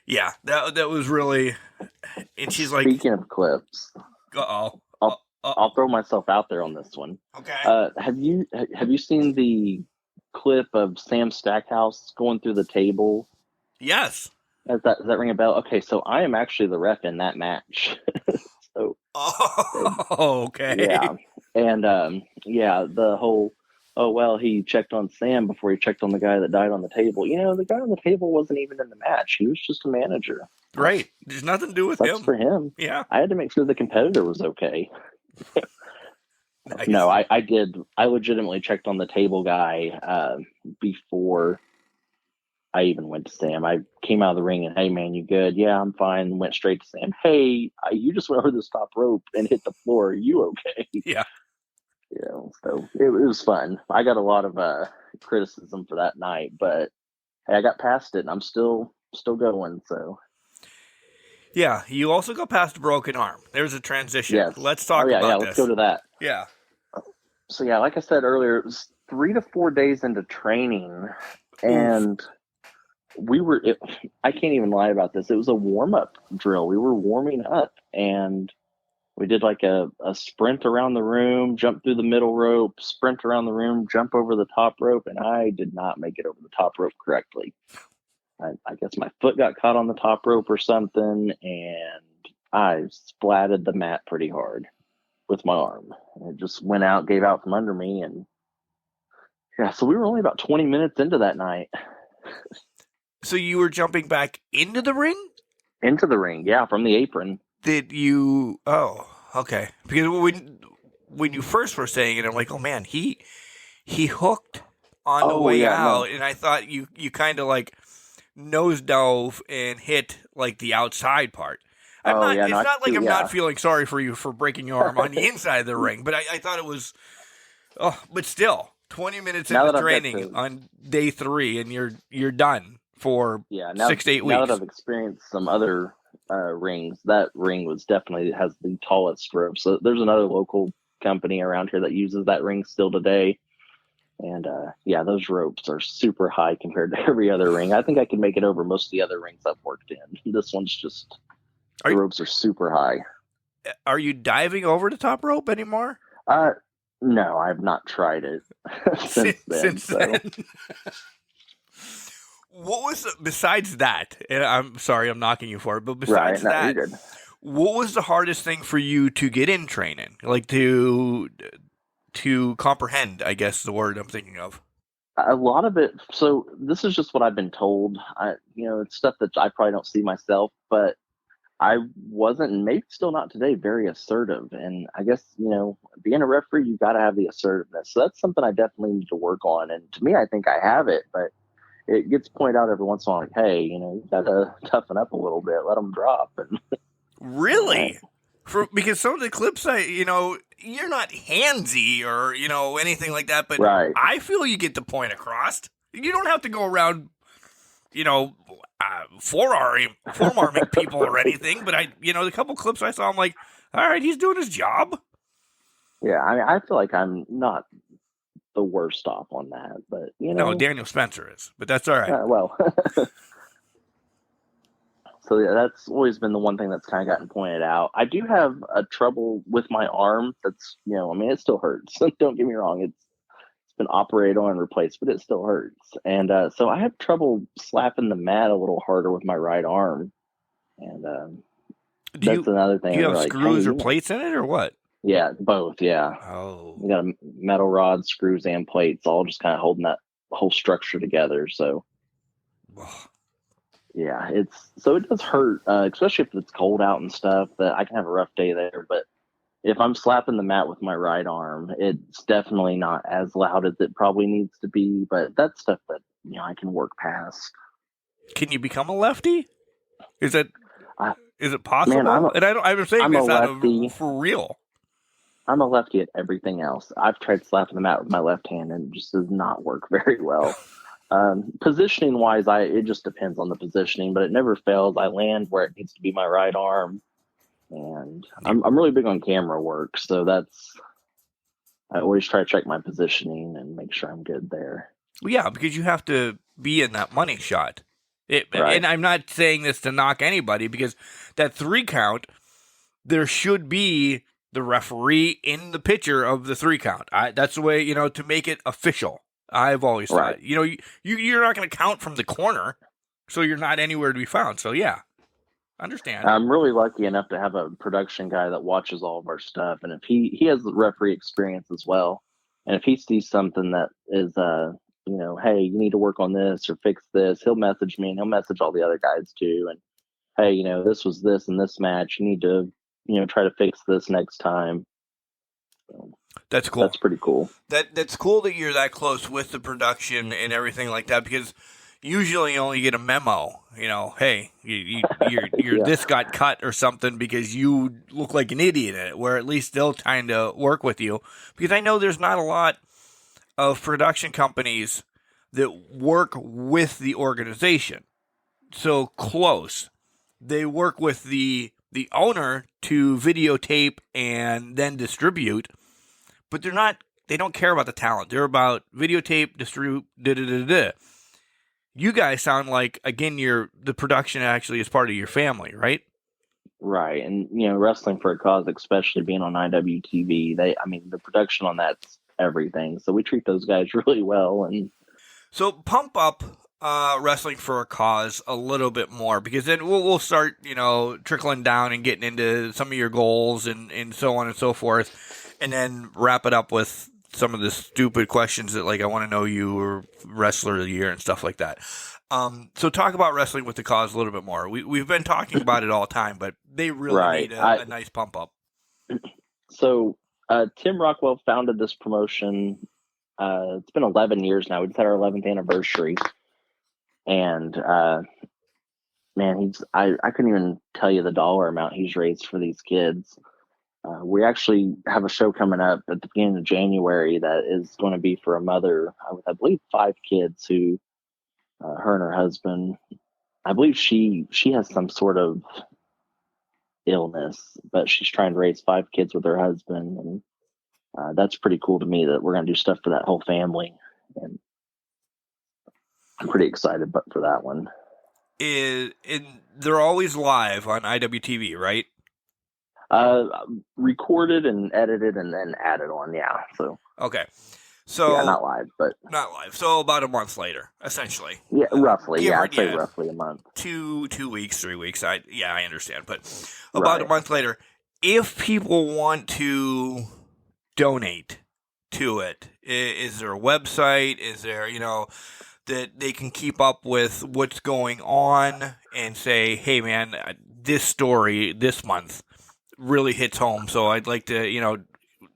Yeah, that was really, and she's like, speaking of clips, I'll throw myself out there on this one. Okay. Have you seen the clip of Sam Stackhouse going through the table? Yes. Does that ring a bell? Okay, so I am actually the ref in that match. So. Oh, okay. Yeah, and the whole, oh well, he checked on Sam before he checked on the guy that died on the table. You know, the guy on the table wasn't even in the match. He was just a manager. Right. There's nothing to do with him. That's for him. Yeah. I had to make sure the competitor was okay. No, I did. I legitimately checked on the table guy before I even went to Sam. I came out of the ring and, "Hey man, you good?" "Yeah, I'm fine." Went straight to Sam. "Hey, you just went over this top rope and hit the floor. Are you okay?" Yeah. You know, so it was fun. I got a lot of criticism for that night, but hey, I got past it and I'm still going. So. Yeah, you also go past a broken arm. There's a transition. Yes. Let's talk about this. Let's go to that. Yeah. So yeah, like I said earlier, it was 3 to 4 days into training, and I can't even lie about this. It was a warm-up drill. We were warming up, and we did like a sprint around the room, jump through the middle rope, sprint around the room, jump over the top rope, and I did not make it over the top rope correctly. I guess my foot got caught on the top rope or something, and I splatted the mat pretty hard with my arm. It just went out, gave out from under me, and yeah, so we were only about 20 minutes into that night. So you were jumping back into the ring? Into the ring, yeah, from the apron. Did you? Oh, okay. Because when you first were saying it, I'm like, oh man, he hooked on the way out, and I thought you kind of like nose dove and hit like the outside part. It's not like I'm not feeling sorry for you for breaking your arm on the inside of the ring, but I thought it was. Oh, but still, 20 minutes into training on day 3, and you're done for 6 to 8 weeks. Now that I've experienced some other rings, that ring has the tallest rope. So there's another local company around here that uses that ring still today. And yeah, those ropes are super high compared to every other ring. I think I can make it over most of the other rings I've worked in. This one's just, the ropes are super high. Are you diving over the top rope anymore? No, I've not tried it since then. What was besides that? And I'm sorry, I'm knocking you for it, but besides that, you're good. What was the hardest thing for you to get in training? Like to comprehend, I guess, the word I'm thinking of. A lot of it. So this is just what I've been told. It's stuff that I probably don't see myself, but I wasn't, and maybe still not today, very assertive. And I guess, being a referee, you got to have the assertiveness. So that's something I definitely need to work on. And to me, I think I have it, but it gets pointed out every once in a while, like, hey, you got to toughen up a little bit, let them drop. And really? Because some of the clips you're not handsy or, anything like that, but right. I feel you get the point across. You don't have to go around, forearming people or anything, but the couple clips I saw, I'm like, all right, he's doing his job. Yeah, I feel like I'm not the worst off on that, but, No, Daniel Spencer is, but that's all right. Well, so yeah, that's always been the one thing that's kind of gotten pointed out. I do have a trouble with my arm. That's, it still hurts. Don't get me wrong. It's been operated on and replaced, but it still hurts. And so I have trouble slapping the mat a little harder with my right arm. And that's another thing. Do you have screws or plates in it or what? Yeah, both. Yeah. Oh. We got a metal rod, screws, and plates, all just kind of holding that whole structure together. So. Yeah, it does hurt, especially if it's cold out and stuff. That I can have a rough day there, but if I'm slapping the mat with my right arm, it's definitely not as loud as it probably needs to be. But that's stuff that I can work past. Can you become a lefty? Is it possible? Man, I'm saying this out of for real. I'm a lefty at everything else. I've tried slapping the mat with my left hand, and it just does not work very well. Positioning wise, it just depends on the positioning, but it never fails. I land where it needs to be my right arm, and I'm really big on camera work, so I always try to check my positioning and make sure I'm good there. Well, yeah, because you have to be in that money shot. Right. And I'm not saying this to knock anybody, because that 3 count, there should be the referee in the picture of the 3 count. That's the way, to make it official. I've always thought, right. You're not going to count from the corner, so you're not anywhere to be found. So yeah, understand. I'm really lucky enough to have a production guy that watches all of our stuff, and if he has the referee experience as well, and if he sees something that is, hey, you need to work on this or fix this, he'll message me, and he'll message all the other guys too, and hey, this was this in this match, you need to, try to fix this next time. So, that's cool. That's pretty cool. That's cool that you're that close with the production and everything like that, because usually you only get a memo, hey, you're this got cut or something because you look like an idiot in it, where at least they'll kind of work with you. Because I know there's not a lot of production companies that work with the organization so close. They work with the owner to videotape and then distribute, but they don't care about the talent. They're about videotape, distribute, You guys sound like, again, the production actually is part of your family, right? Right. And, Wrestling for a Cause, especially being on IWTV, the production on that's everything. So we treat those guys really well. And so pump up Wrestling for a Cause a little bit more, because then we'll start, trickling down and getting into some of your goals and so on and so forth, and then wrap it up with some of the stupid questions that, like, I want to know you or Wrestler of the Year and stuff like that. So talk about Wrestling with the Cause a little bit more. We've been talking about it all the time, but they really need a nice pump up. So Tim Rockwell founded this promotion. It's been 11 years now. We just had our 11th anniversary. And man, I couldn't even tell you the dollar amount he's raised for these kids. We actually have a show coming up at the beginning of January that is going to be for a mother with, I believe, 5 kids who, her and her husband, I believe she has some sort of illness, but she's trying to raise 5 kids with her husband. And that's pretty cool to me that we're going to do stuff for that whole family. and I'm pretty excited for that one. They're always live on IWTV, right? Recorded and edited and then added on, yeah. So okay, so yeah, not live, but not live. So about a month later, essentially. Yeah, roughly. Yeah, I'd say roughly a month. 2 weeks, 3 weeks. I understand, but about a month later, if people want to donate to it, is there a website? Is there that they can keep up with what's going on and say, hey man, this story this month really hits home, so I'd like to,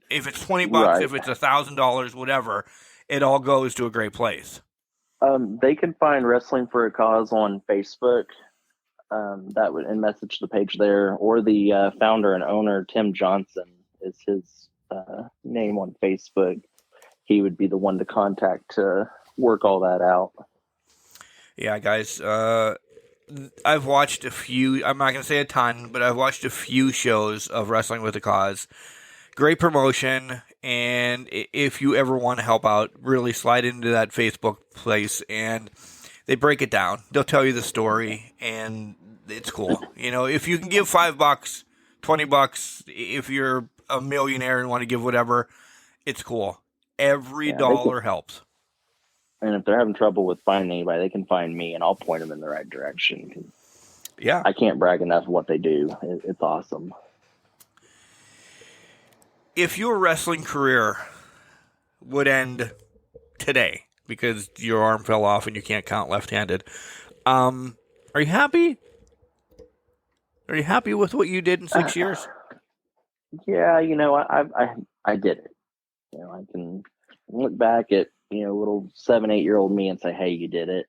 if it's $20, if it's $1,000, whatever, it all goes to a great place. They can find Wrestling for a Cause on Facebook. That would and message the page there, or the founder and owner Tim Johnson is his name on Facebook. He would be the one to contact to work all that out. Yeah, guys. I've watched a few. I'm not going to say a ton, but I've watched a few shows of Wrestling with a Cause. Great promotion, and if you ever want to help out, really slide into that Facebook place, and they break it down. They'll tell you the story, and it's cool. If you can give $5, $20, if you're a millionaire and want to give whatever, it's cool. Every dollar helps. And if they're having trouble with finding anybody, they can find me, and I'll point them in the right direction. Yeah, I can't brag enough of what they do. It's awesome. If your wrestling career would end today because your arm fell off and you can't count left-handed, are you happy? Are you happy with what you did in 6 years? Yeah, I did it. I can look back at little 7-8-year-old me and say, hey, you did it.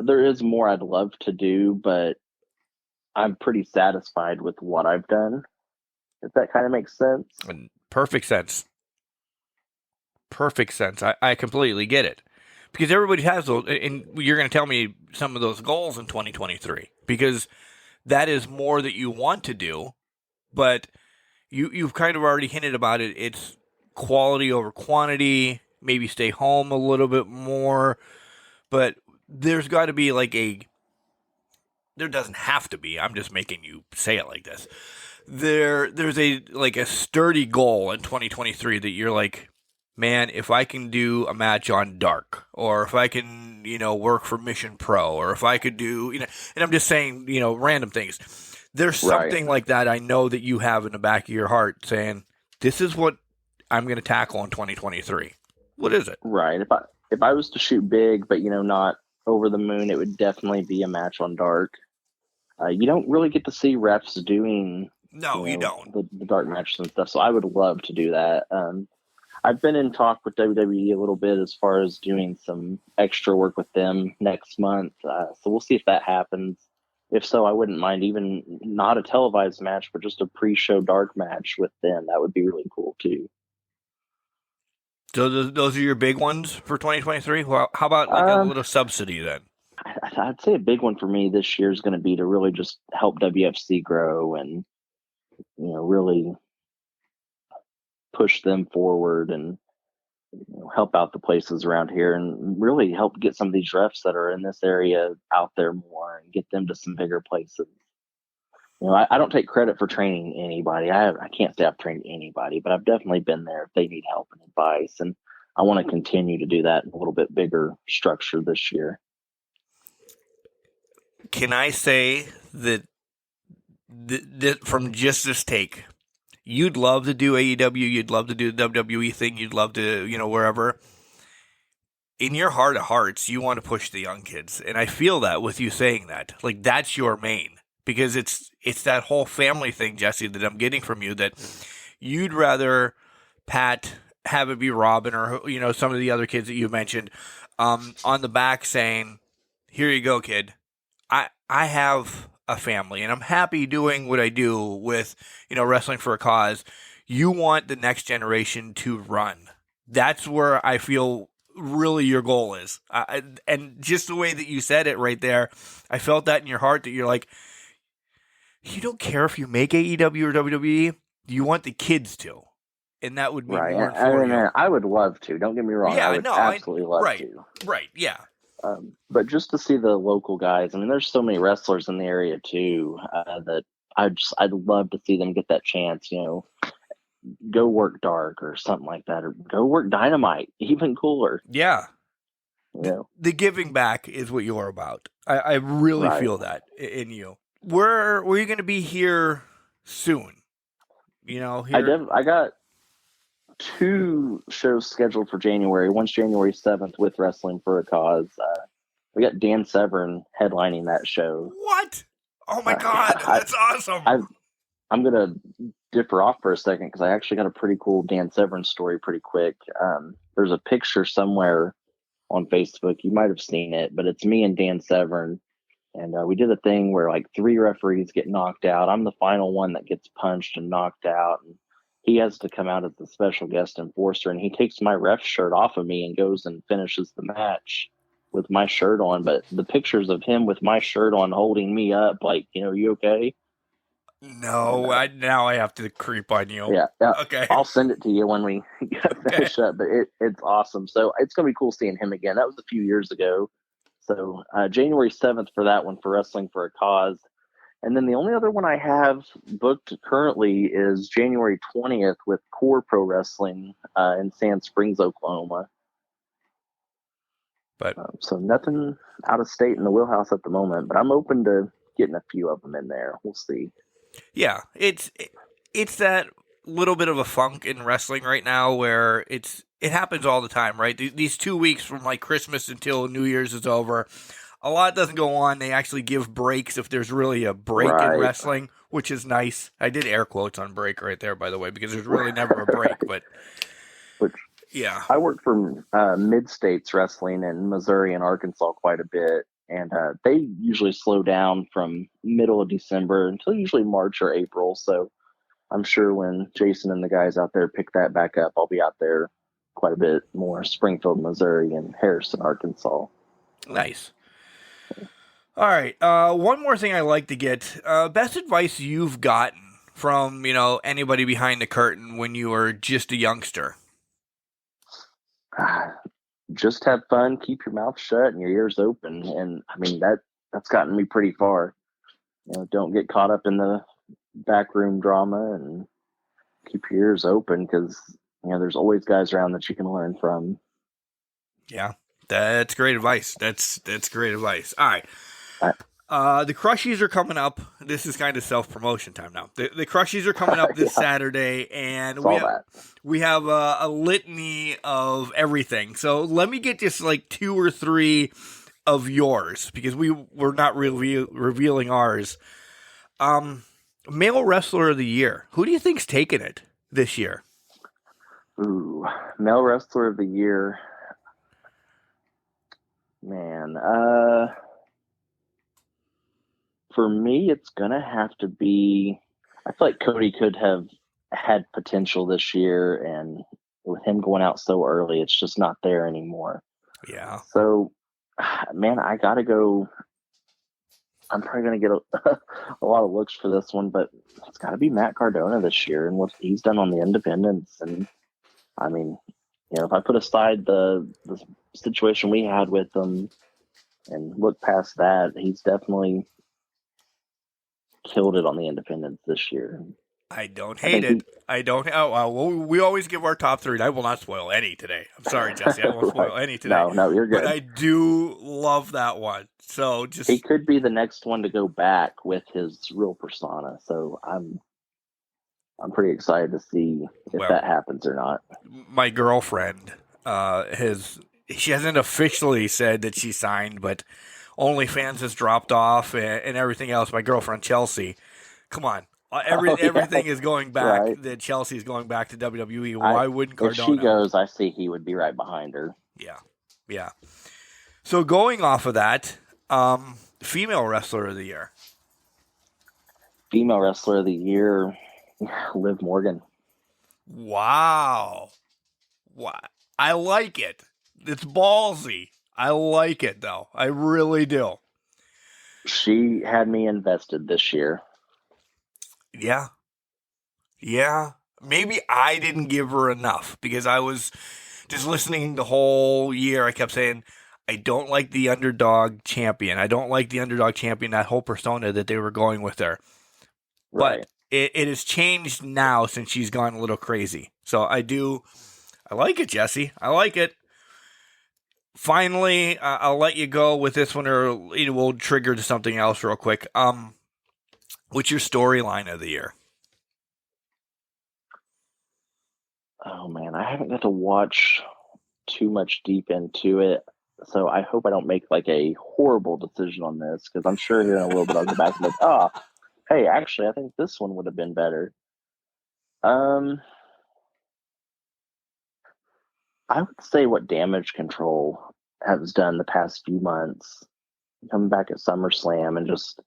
There is more I'd love to do, but I'm pretty satisfied with what I've done, if that kind of makes sense. Perfect sense. Perfect sense. I completely get it. Because everybody has those, and you're going to tell me some of those goals in 2023, because that is more that you want to do, but you've kind of already hinted about it. It's quality over quantity. Maybe stay home a little bit more, but there's got to be there doesn't have to be, I'm just making you say it like this. There's a sturdy goal in 2023 that you're like, man, if I can do a match on Dark, or if I can, work for Mission Pro, or if I could do, and I'm just saying, random things. There's something like that I know that you have in the back of your heart saying, this is what I'm going to tackle in 2023. What is it? Right. If I was to shoot big, but not over the moon, it would definitely be a match on Dark. You don't really get to see refs doing you don't the dark matches and stuff. So I would love to do that. I've been in talk with WWE a little bit as far as doing some extra work with them next month. So we'll see if that happens. If so, I wouldn't mind even not a televised match, but just a pre-show dark match with them. That would be really cool too. So those are your big ones for 2023? Well, how about a little subsidy then? I'd say a big one for me this year is going to be to really just help WFC grow and, really push them forward and help out the places around here and really help get some of these refs that are in this area out there more and get them to some bigger places. I don't take credit for training anybody. I can't say I've trained anybody, but I've definitely been there if they need help and advice. And I want to continue to do that in a little bit bigger structure this year. Can I say that from just this take, you'd love to do AEW, you'd love to do the WWE thing, you'd love to, wherever. In your heart of hearts, you want to push the young kids. And I feel that with you saying that. Like, that's your main. Because it's that whole family thing, Jesse, that I'm getting from you, that you'd rather have it be Robin or, some of the other kids that you mentioned on the back saying, here you go, kid. I have a family, and I'm happy doing what I do with, Wrestling for a Cause. You want the next generation to run. That's where I feel really your goal is. And just the way that you said it right there, I felt that in your heart that you're like, you don't care if you make AEW or WWE. You want the kids to. and that would mean Right. more I for mean, you. I would love to. Don't get me wrong. Yeah, I would no, absolutely love right, to. right, yeah. But just to see the local guys, I mean, there's so many wrestlers in the area too that I'd love to see them get that chance. Go work dark or something like that, or go work dynamite. Even cooler. Yeah. You know, The giving back is what you're about. I really Right. feel that in you. Where are you going to be here soon? Here. I got 2 shows scheduled for January. One's January 7th with Wrestling for a Cause. We got Dan Severn headlining that show. What? Oh my God, I, that's awesome. I'm gonna differ off for a second because I actually got a pretty cool Dan Severn story pretty quick. There's a picture somewhere on Facebook. You might have seen it, but it's me and Dan Severn. And we did a thing where like 3 referees get knocked out. I'm the final one that gets punched and knocked out. And he has to come out as the special guest enforcer. And he takes my ref shirt off of me and goes and finishes the match with my shirt on. But the pictures of him with my shirt on holding me up, like, you okay? No, now I have to creep on you. Yeah. Okay. I'll send it to you when we finish up. But it's awesome. So it's going to be cool seeing him again. That was a few years ago. So January 7th for that one, for Wrestling for a Cause. And then the only other one I have booked currently is January 20th with Core Pro Wrestling in Sand Springs, Oklahoma. But so nothing out of state in the wheelhouse at the moment, but I'm open to getting a few of them in there. We'll see. Yeah, it's that little bit of a funk in wrestling right now where it happens all the time, right? These 2 weeks from like Christmas until New Year's is over, a lot doesn't go on. They actually give breaks if there's really a break in wrestling, which is nice. I did air quotes on break right there, by the way, because there's really never a break. But yeah, I work for Mid-States Wrestling in Missouri and Arkansas quite a bit. And they usually slow down from middle of December until usually March or April. So I'm sure when Jason and the guys out there pick that back up, I'll be out there quite a bit more. Springfield, Missouri, and Harrison, Arkansas. Nice. All right. One more thing I like to get. Best advice you've gotten from, anybody behind the curtain when you were just a youngster? Just have fun, keep your mouth shut and your ears open. And I mean, that's gotten me pretty far. Don't get caught up in the backroom drama and keep your ears open because, there's always guys around that you can learn from. Yeah, that's great advice. That's great advice. All right. The Crushies are coming up. This is kind of self-promotion time now. The Crushies are coming up this Saturday, and we have a litany of everything. So let me get just like 2 or 3 of yours, because we're not revealing ours. Male Wrestler of the Year. Who do you think's taking it this year? Ooh, Male Wrestler of the Year. Man, for me, it's going to have to be, I feel like Cody could have had potential this year, and with him going out so early, it's just not there anymore. Yeah. So, man, I got to go. I'm probably going to get a lot of looks for this one, but it's got to be Matt Cardona this year and what he's done on the independents. And, I mean, if I put aside the situation we had with him and look past that, he's definitely killed it on the independents this year. I don't hate it. I don't. Well, we always give our top 3. And I will not spoil any today. I'm sorry, Jesse. I won't spoil any today. No, you're good. But I do love that one. So he could be the next one to go back with his real persona. So I'm pretty excited to see if that happens or not. My girlfriend she hasn't officially said that she signed, but OnlyFans has dropped off and everything else. My girlfriend Chelsea, come on. Everything is going back. Right. That Chelsea's going back to WWE. Why wouldn't Cardona? If she goes, I see he would be right behind her. Yeah. So going off of that, female wrestler of the year. Female wrestler of the year, Liv Morgan. Wow. I like it. It's ballsy. I like it though. I really do. She had me invested this year. Yeah. maybe I didn't give her enough because I was just listening the whole year. I kept saying, I don't like the underdog champion. I don't like the underdog champion, that whole persona that they were going with her. Right. But it has changed now since she's gone a little crazy. So I like it, Jesse. I like it. Finally, I'll let you go with this one, or we'll trigger to something else real quick. What's your storyline of the year? Oh man, I haven't got to watch too much deep into it, so I hope I don't make like a horrible decision on this, because I'm sure here in a little bit I'll go back and be like, hey, actually, I think this one would have been better. I would say what Damage Control has done the past few months, coming back at SummerSlam, and just,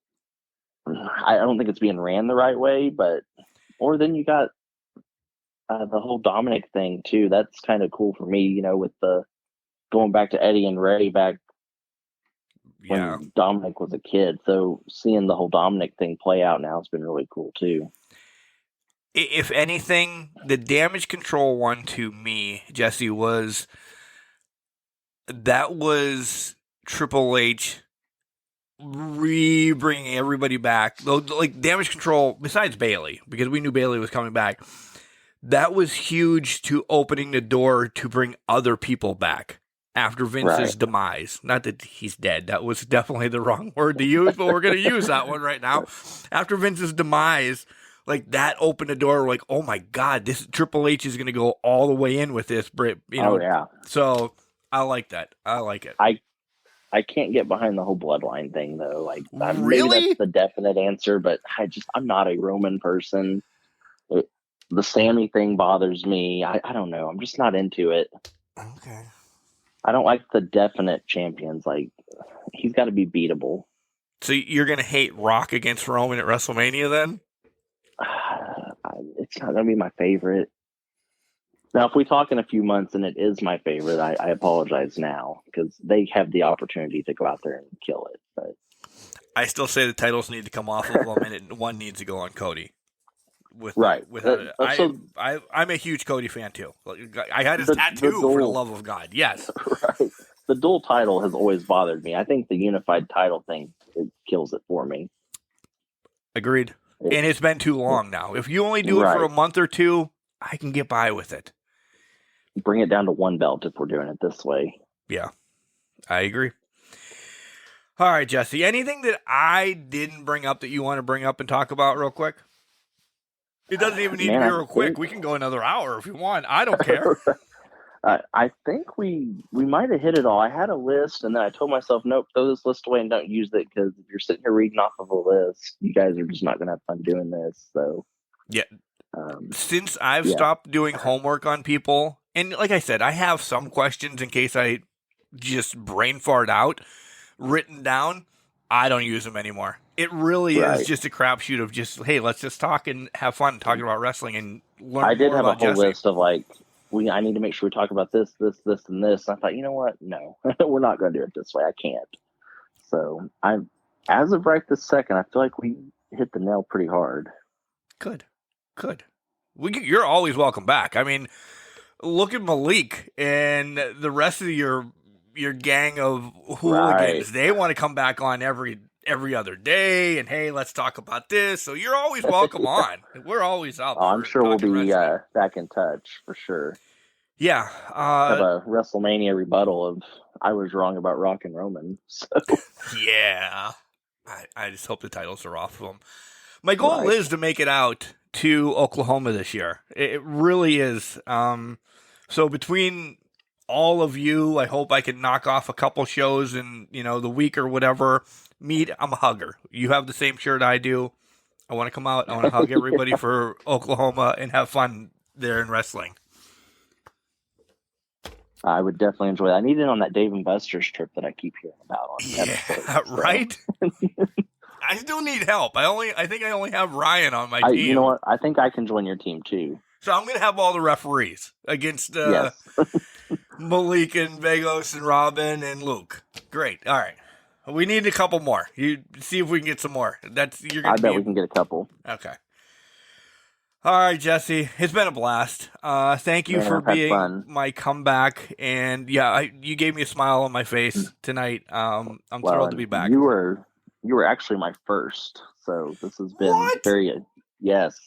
I don't think it's being ran the right way, or then you got the whole Dominic thing too. That's kind of cool for me, with the going back to Eddie and Ray back when Dominic was a kid. So seeing the whole Dominic thing play out now has been really cool too. If anything, the Damage Control one to me, Jesse, was Triple H bringing everybody back. Like Damage Control, besides Bayley, because we knew Bayley was coming back, that was huge to opening the door to bring other people back after Vince's demise. Not that he's dead. That was definitely the wrong word to use, but we're going to use that one right now. After Vince's demise, like that opened the door. Like, oh my God, this Triple H is going to go all the way in with this. Oh yeah. So I like that. I like it. I can't get behind the whole bloodline thing though. Like, really, maybe that's the definite answer, but I'm not a Roman person. The Sammy thing bothers me. I don't know. I'm just not into it. Okay. I don't like the definite champions. Like, he's got to be beatable. So you're going to hate Rock against Roman at WrestleMania then? It's not going to be my favorite. Now, if we talk in a few months and it is my favorite, I apologize now, because they have the opportunity to go out there and kill it. But I still say the titles need to come off of them, and one needs to go on Cody. I'm a huge Cody fan too. I had his tattoo for the love of God. Yes. Right. The dual title has always bothered me. I think the unified title thing, it kills it for me. Agreed. And it's been too long now. If you only do it for a month or two, I can get by with it. Bring it down to one belt if we're doing it this way. Yeah, I agree. All right, Jesse, anything that I didn't bring up that you want to bring up and talk about real quick? It doesn't even need to be real quick. We can go another hour if you want. I don't care. I think we might have hit it all. I had a list, and then I told myself, nope, throw this list away and don't use it, because if you're sitting here reading off of a list, you guys are just not going to have fun doing this. So yeah. Since I've stopped doing homework on people, and like I said, I have some questions in case I just brain fart out written down, I don't use them anymore. It really is just a crapshoot of just, hey, let's just talk and have fun talking about wrestling and learn more about Jesse. I did have a whole list of like, I need to make sure we talk about this, and this. And I thought, you know what? No, we're not going to do it this way. I can't. So as of right this second, I feel like we hit the nail pretty hard. Good. You're always welcome back. I mean, look at Malik and the rest of your gang of hooligans. They want to come back on every other day, and hey, let's talk about this. So you're always welcome on. We're always up. I'm sure we'll be back in touch for sure. Yeah. Have a WrestleMania rebuttal of I was wrong about Rock and Roman. So. Yeah. I just hope the titles are off of them. My goal is to make it out to Oklahoma this year. It really is. So between all of you, I hope I can knock off a couple shows in, the week or whatever. I'm a hugger. You have the same shirt I do. I want to come out. I want to hug everybody for Oklahoma and have fun there in wrestling. I would definitely enjoy that. I need it on that Dave and Buster's trip that I keep hearing about on episodes, so. Right? I still need help. I think I only have Ryan on my team. You know what? I think I can join your team too. So I'm going to have all the referees against Malik and Vegos and Robin and Luke. Great. All right. We need a couple more. You see if we can get some more. I bet we can get a couple. Okay. All right, Jesse, it's been a blast. Thank you Man, for I've had being fun. my comeback, and yeah, you gave me a smile on my face tonight. I'm thrilled to be And back. you were actually my first, so this has been What? very yes.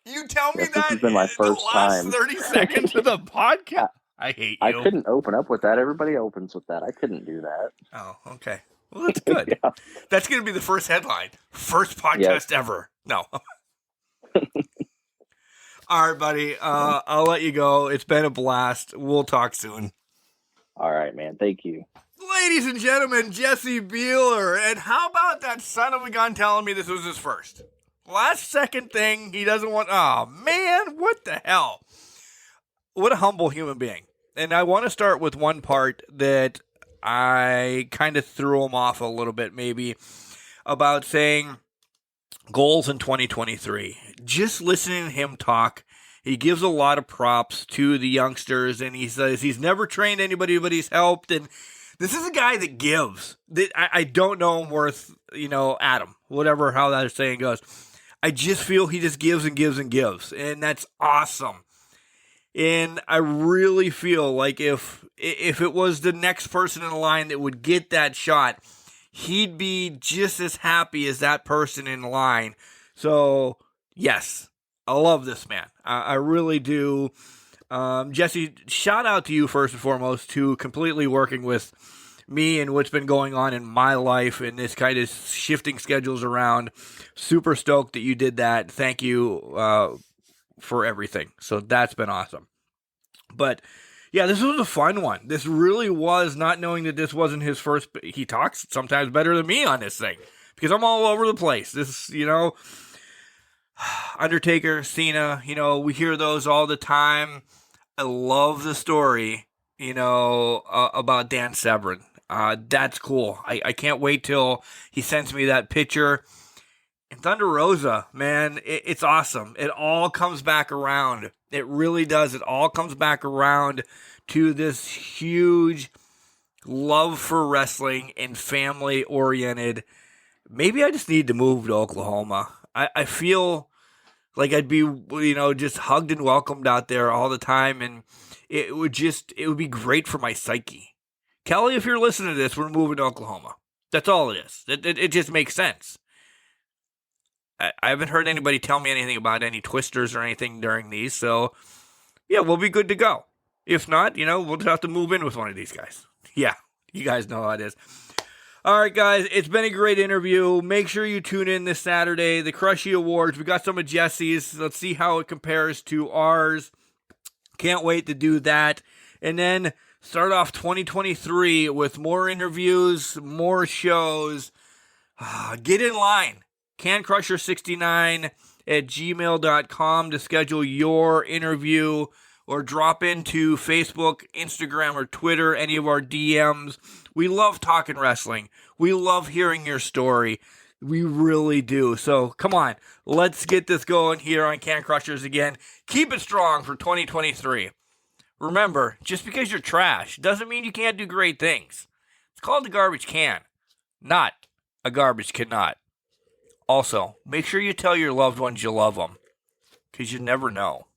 You tell me Yes, this that has been my in the first last time. 30 seconds of the podcast? I hate I you. couldn't open up with that. Everybody opens with that. I couldn't do that. Oh, okay. Well, that's good. Yeah. That's going to be the first headline. First Yes. podcast ever. No. All right, buddy. I'll let you go. It's been a blast. We'll talk soon. All right, man. Thank you. Ladies and gentlemen, Jesse Beeler. And how about that son of a gun telling me this was his first? Last second thing, he doesn't want... Oh, man, what the hell? What a humble human being. And I want to start with one part that I kind of threw him off a little bit, maybe, about saying goals in 2023. Just listening to him talk, he gives a lot of props to the youngsters, and he says he's never trained anybody, but he's helped, and this is a guy that gives. That I don't know him worth, Adam, whatever, how that saying goes. I just feel he just gives and gives and gives, and that's awesome. And I really feel like if it was the next person in the line that would get that shot, he'd be just as happy as that person in line. So, yes, I love this man. I really do. Jesse, shout out to you first and foremost to completely working with me and what's been going on in my life and this kind of shifting schedules around. Super stoked that you did that. Thank you for everything. So that's been awesome. But yeah, this was a fun one. This really was, not knowing that this wasn't his first. He talks sometimes better than me on this thing because I'm all over the place. This, Undertaker, Cena, we hear those all the time. I love the story, about Dan Severn. That's cool. I can't wait till he sends me that picture. And Thunder Rosa, man, it's awesome. It all comes back around. It really does. It all comes back around to this huge love for wrestling and family oriented. Maybe I just need to move to Oklahoma. I feel like I'd be, just hugged and welcomed out there all the time. And it would be great for my psyche. Kelly, if you're listening to this, we're moving to Oklahoma. That's all it is. It just makes sense. I haven't heard anybody tell me anything about any twisters or anything during these, so yeah, we'll be good to go. If not, we'll just have to move in with one of these guys. Yeah, you guys know how it is. All right, guys, it's been a great interview. Make sure you tune in this Saturday, the Crushy Awards. We got some of Jesse's. Let's see how it compares to ours. Can't wait to do that. And then start off 2023 with more interviews, more shows. Get in line. CanCrusher69@gmail.com to schedule your interview or drop into Facebook, Instagram, or Twitter, any of our DMs. We love talking wrestling. We love hearing your story. We really do. So come on, let's get this going here on Can Crushers again. Keep it strong for 2023. Remember, just because you're trash doesn't mean you can't do great things. It's called the garbage can, not a garbage cannot. Also, make sure you tell your loved ones you love them, because you never know.